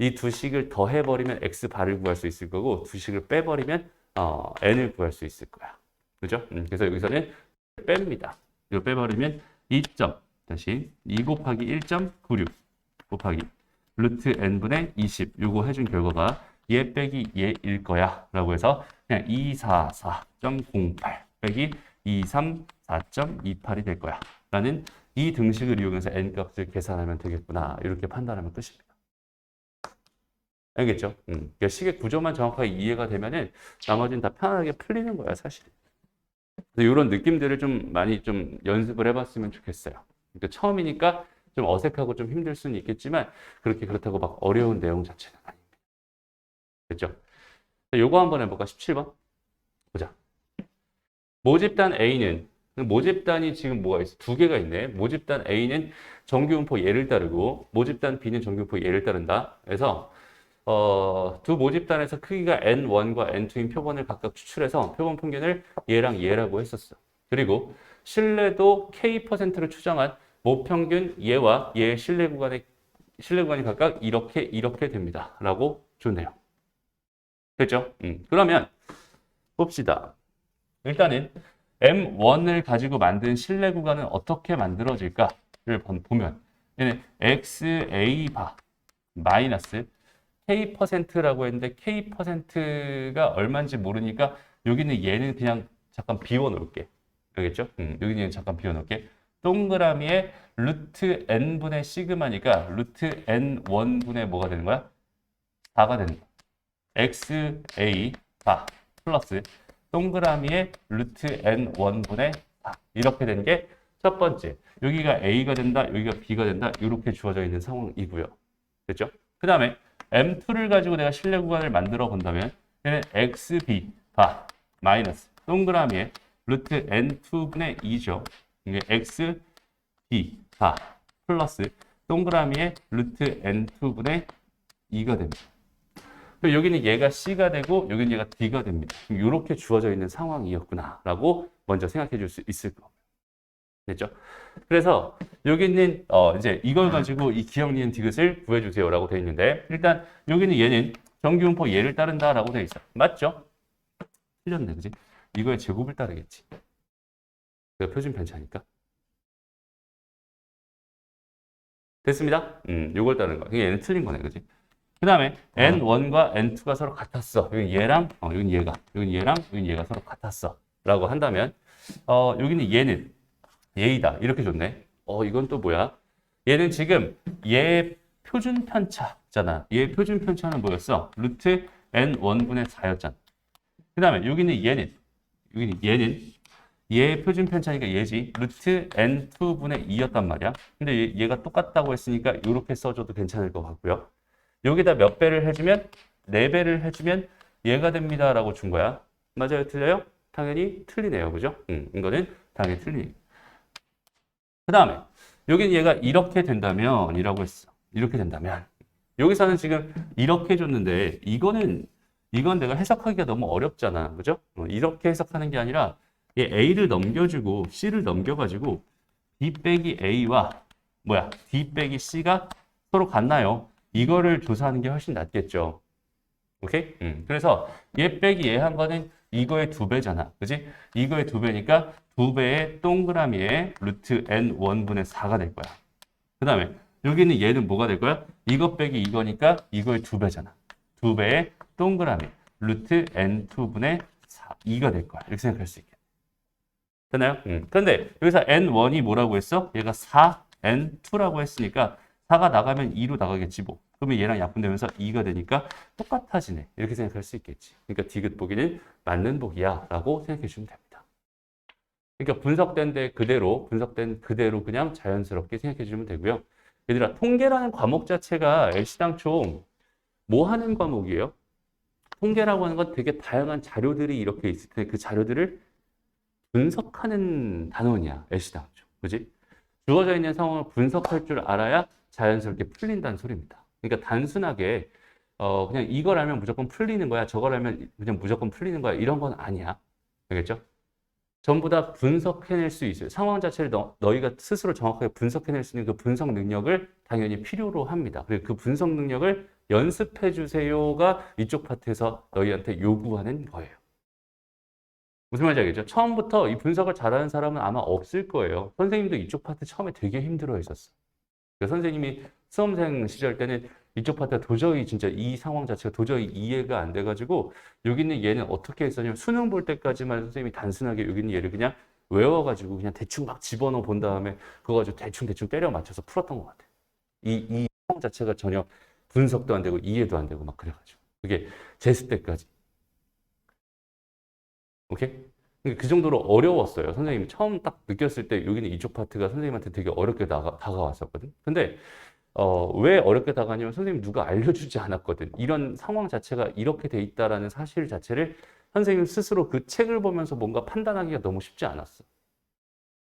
S1: 이 두 식을 더해버리면 x바를 구할 수 있을 거고 두 식을 빼버리면 n을 구할 수 있을 거야. 그죠? 그래서 여기서는 뺍니다. 이거 빼버리면 2점 다시 2 곱하기 1.96 곱하기 루트 n분의 20 요거 해준 결과가 얘 빼기 얘일 거야 라고 해서 그냥 244.08 빼기 234.28이 될 거야 라는 이 등식을 이용해서 n값을 계산하면 되겠구나 이렇게 판단하면 끝입니다. 알겠죠? 그러니까 식의 구조만 정확하게 이해가 되면은 나머지는 다 편하게 풀리는 거야 사실. 이런 느낌들을 좀 많이 좀 연습을 해봤으면 좋겠어요. 그러니까 처음이니까 좀 어색하고 좀 힘들 수는 있겠지만 그렇다고 막 어려운 내용 자체는 아닙니다. 됐죠? 요거 한번 해볼까? 17번. 보자. 모집단 A는 모집단이 지금 뭐가 있어? 두 개가 있네. 모집단 A는 정규분포 얘를 따르고 모집단 B는 정규분포 얘를 따른다. 그래서 두 모집단에서 크기가 N1과 N2인 표본을 각각 추출해서 표본 평균을 얘랑 얘라고 했었어. 그리고 신뢰도 K%를 추정한 모평균 얘와 얘의 신뢰 구간이 각각 이렇게 됩니다. 라고 줬네요. 됐죠? 그러면 봅시다. 일단은 M1을 가지고 만든 신뢰 구간은 어떻게 만들어질까를 보면 얘는 XA 바 마이너스 K%라고 했는데 K%가 얼마인지 모르니까 여기는 얘는 그냥 잠깐 비워놓을게. 알겠죠? 여기는 잠깐 비워놓을게. 동그라미에 루트 n분의 시그마니까 루트 n1분의 뭐가 되는 거야? 4가 되는 거야. XA 바 플러스 동그라미에 루트 n1분의 4 이렇게 된 게 첫 번째. 여기가 A가 된다, 여기가 B가 된다 이렇게 주어져 있는 상황이고요. 됐죠? 그 다음에 M2를 가지고 내가 신뢰 구간을 만들어 본다면 얘는 XB 바 마이너스 동그라미에 루트 N2분의 2죠. 이게 XB 바 플러스 동그라미에 루트 N2분의 2가 됩니다. 그리고 여기는 얘가 C가 되고 여기는 얘가 D가 됩니다. 이렇게 주어져 있는 상황이었구나 라고 먼저 생각해 줄 수 있을 겁니다. 됐죠? 그래서 여기는 이제 이걸 가지고 이 기억 니은 디귿을 구해주세요라고 되어 있는데 일단 여기는 얘는 정규분포 얘를 따른다라고 되어 있어. 맞죠? 틀렸네, 그지? 이거의 제곱을 따르겠지. 그가 표준 편차니까. 됐습니다. 요걸 따르는 거야. 얘는 틀린 거네, 그지? 그 다음에 N1과 N2가 서로 같았어. 여기 얘랑, 여긴 얘가, 여긴 얘랑, 여긴 얘가 서로 같았어. 라고 한다면, 여기는 얘는 얘이다. 이렇게 줬네. 이건 또 뭐야? 얘는 지금 얘 표준 편차잖아. 얘 표준 편차는 뭐였어? 루트 n1분의 4였잖아. 그 다음에 여기는 얘는 얘 표준 편차니까 얘지. 루트 n2분의 2였단 말이야. 근데 얘가 똑같다고 했으니까 이렇게 써줘도 괜찮을 것 같고요. 여기다 몇 배를 해주면 4배를 해주면 얘가 됩니다. 라고 준 거야. 맞아요? 틀려요? 당연히 틀리네요. 그죠? 이거는 당연히 틀리네요. 그 다음에 여기는 얘가 이렇게 된다면 이라고 했어. 이렇게 된다면 여기서는 지금 이렇게 줬는데 이건 내가 해석하기가 너무 어렵잖아. 그죠? 이렇게 해석하는 게 아니라 얘 A를 넘겨주고 C를 넘겨가지고 B 빼기 A와 D 빼기 C가 서로 같나요? 이거를 조사하는 게 훨씬 낫겠죠. 오케이? 그래서 얘 빼기 얘 한 거는 이거의 2배잖아. 그지? 이거의 2배니까 2배의 동그라미에 루트 n1분의 4가 될 거야. 그 다음에 여기는 얘는 뭐가 될 거야? 이거 빼기 이거니까 이거의 2배잖아. 2배의 동그라미 루트 n2분의 4, 2가 될 거야. 이렇게 생각할 수 있겠네. 됐나요? 근데 여기서 n1이 뭐라고 했어? 얘가 4n2라고 했으니까 4가 나가면 2로 나가겠지 뭐. 그러면 얘랑 약분되면서 2가 되니까 똑같아지네. 이렇게 생각할 수 있겠지. 그러니까 디귿 보기는 맞는 보기야 라고 생각해 주시면 됩니다. 그러니까 분석된 그대로 그냥 자연스럽게 생각해 주시면 되고요. 얘들아, 통계라는 과목 자체가 LC당초 뭐 하는 과목이에요? 통계라고 하는 건 되게 다양한 자료들이 이렇게 있을 텐데 그 자료들을 분석하는 단원이야. LC당초. 그지? 주어져 있는 상황을 분석할 줄 알아야 자연스럽게 풀린다는 소리입니다. 그러니까 단순하게 그냥 이걸 알면 무조건 풀리는 거야. 저걸 알면 그냥 무조건 풀리는 거야. 이런 건 아니야. 알겠죠? 전부 다 분석해낼 수 있어요. 상황 자체를 너희가 스스로 정확하게 분석해낼 수 있는 그 분석 능력을 당연히 필요로 합니다. 그리고 그 분석 능력을 연습해 주세요가 이쪽 파트에서 너희한테 요구하는 거예요. 무슨 말인지 알겠죠? 처음부터 이 분석을 잘하는 사람은 아마 없을 거예요. 선생님도 이쪽 파트 처음에 되게 힘들어 했었어. 선생님이 수험생 시절 때는 이쪽 파트가 도저히 진짜 이 상황 자체가 도저히 이해가 안 돼가지고 여기 있는 얘는 어떻게 했었냐면 수능 볼 때까지만 선생님이 단순하게 여기 있는 얘를 그냥 외워가지고 그냥 대충 막 집어넣어 본 다음에 그거 가지고 대충 때려 맞춰서 풀었던 것 같아요. 이 상황 자체가 전혀 분석도 안 되고 이해도 안 되고 막 그래가지고 그게 재수 때까지. 오케이? 그 정도로 어려웠어요. 선생님이 처음 딱 느꼈을 때 여기는 이쪽 파트가 선생님한테 되게 어렵게 다가왔었거든. 근데 왜 어렵게 다가냐면 선생님 누가 알려주지 않았거든. 이런 상황 자체가 이렇게 돼 있다라는 사실 자체를 선생님 스스로 그 책을 보면서 뭔가 판단하기가 너무 쉽지 않았어.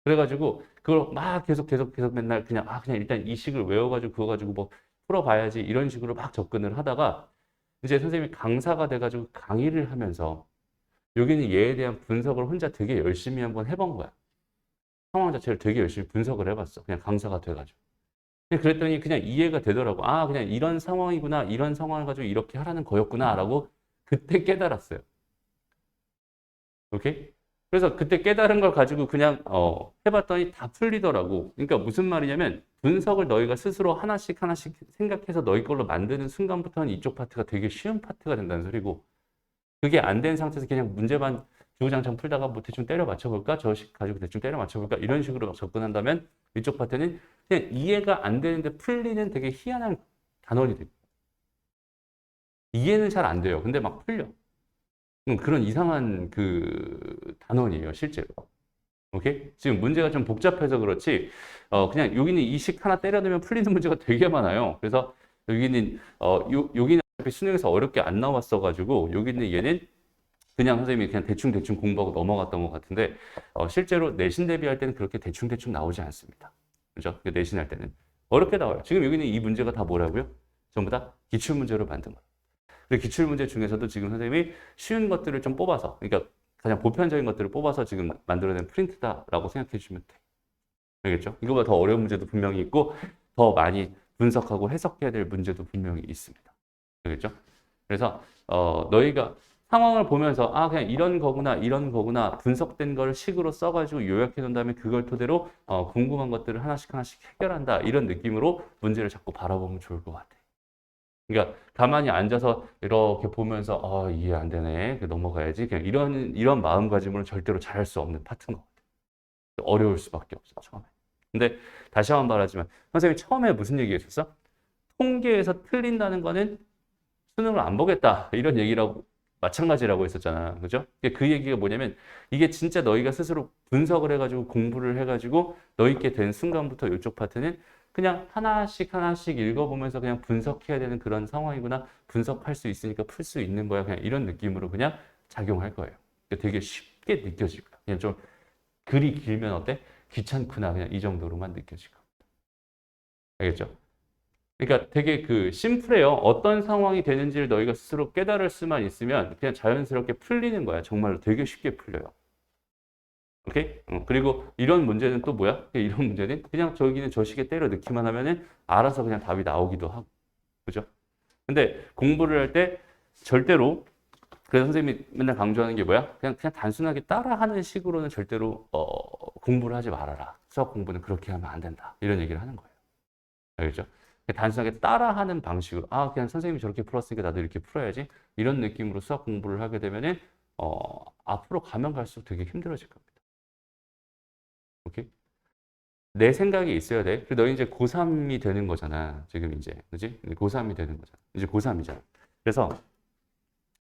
S1: 그래가지고 그걸 막 계속 맨날 그냥 일단 이 식을 외워가지고 그거 가지고 뭐 풀어봐야지 이런 식으로 막 접근을 하다가 이제 선생님이 강사가 돼가지고 강의를 하면서 여기는 얘에 대한 분석을 혼자 되게 열심히 한번 해본 거야. 상황 자체를 되게 열심히 분석을 해봤어. 그냥 강사가 돼가지고. 그냥 그랬더니 그냥 이해가 되더라고. 아, 그냥 이런 상황이구나. 이런 상황을 가지고 이렇게 하라는 거였구나. 라고 그때 깨달았어요. 오케이? 그래서 그때 깨달은 걸 가지고 그냥 해봤더니 다 풀리더라고. 그러니까 무슨 말이냐면 분석을 너희가 스스로 하나씩 하나씩 생각해서 너희 걸로 만드는 순간부터는 이쪽 파트가 되게 쉬운 파트가 된다는 소리고 그게 안 된 상태에서 그냥 문제만 주구장창 풀다가 뭐 대충 때려 맞춰볼까? 저식 가지고 대충 때려 맞춰볼까? 이런 식으로 접근한다면 이쪽 파트는 그냥 이해가 안 되는데 풀리는 되게 희한한 단원이 돼요. 이해는 잘 안 돼요. 근데 막 풀려. 그런 이상한 그 단원이에요, 실제로. 오케이? 지금 문제가 좀 복잡해서 그렇지, 그냥 여기는 이 식 하나 때려 넣으면 풀리는 문제가 되게 많아요. 그래서 여기는, 여기는 어차피 수능에서 어렵게 안 나왔어가지고, 여기는 얘는 그냥 선생님이 그냥 대충 공부하고 넘어갔던 것 같은데, 실제로 내신 대비할 때는 그렇게 대충 나오지 않습니다. 그죠? 내신할 때는. 어렵게 나와요. 지금 여기는 이 문제가 다 뭐라고요? 전부 다 기출문제로 만든 거예요. 근데 기출문제 중에서도 지금 선생님이 쉬운 것들을 좀 뽑아서, 그러니까 가장 보편적인 것들을 뽑아서 지금 만들어낸 프린트다라고 생각해 주시면 돼. 알겠죠? 이거보다 더 어려운 문제도 분명히 있고, 더 많이 분석하고 해석해야 될 문제도 분명히 있습니다. 알겠죠? 그래서, 너희가 상황을 보면서, 아, 그냥 이런 거구나, 분석된 걸 식으로 써가지고 요약해 놓은 다음에 그걸 토대로, 궁금한 것들을 하나씩 해결한다. 이런 느낌으로 문제를 자꾸 바라보면 좋을 것 같아. 그러니까 가만히 앉아서 이렇게 보면서 이해 안 되네. 넘어가야지. 그냥 이런 마음가짐으로 절대로 잘할 수 없는 파트인 것 같아요. 어려울 수밖에 없어, 처음에. 근데 다시 한번 말하지만 선생님이 처음에 무슨 얘기 했었어? 통계에서 틀린다는 거는 수능을 안 보겠다. 이런 얘기라고 마찬가지라고 했었잖아. 그죠? 그 얘기가 뭐냐면 이게 진짜 너희가 스스로 분석을 해가지고 공부를 해가지고 너희께 된 순간부터 이쪽 파트는 그냥 하나씩 읽어보면서 그냥 분석해야 되는 그런 상황이구나. 분석할 수 있으니까 풀 수 있는 거야. 그냥 이런 느낌으로 그냥 작용할 거예요. 되게 쉽게 느껴질 거야. 그냥 좀 글이 길면 어때? 귀찮구나. 그냥 이 정도로만 느껴질 거야. 알겠죠? 그러니까 되게 그 심플해요. 어떤 상황이 되는지를 너희가 스스로 깨달을 수만 있으면 그냥 자연스럽게 풀리는 거야. 정말로 되게 쉽게 풀려요. 오케이? 그리고 이런 문제는 또 뭐야? 이런 문제는 그냥 저기는 저 식에 때려 넣기만 하면은 알아서 그냥 답이 나오기도 하고. 그죠? 근데 공부를 할 때 절대로 그래서 선생님이 맨날 강조하는 게 뭐야? 그냥 단순하게 따라하는 식으로는 절대로 공부를 하지 말아라. 수학 공부는 그렇게 하면 안 된다. 이런 얘기를 하는 거예요. 알겠죠? 단순하게 따라하는 방식으로 그냥 선생님이 저렇게 풀었으니까 나도 이렇게 풀어야지. 이런 느낌으로 수학 공부를 하게 되면은 앞으로 가면 갈수록 되게 힘들어질 겁니다. 오케이? 내 생각이 있어야 돼. 그리고 너 이제 고3이 되는 거잖아. 지금 이제. 그지? 고3이 되는 거잖아. 이제 고3이잖아. 그래서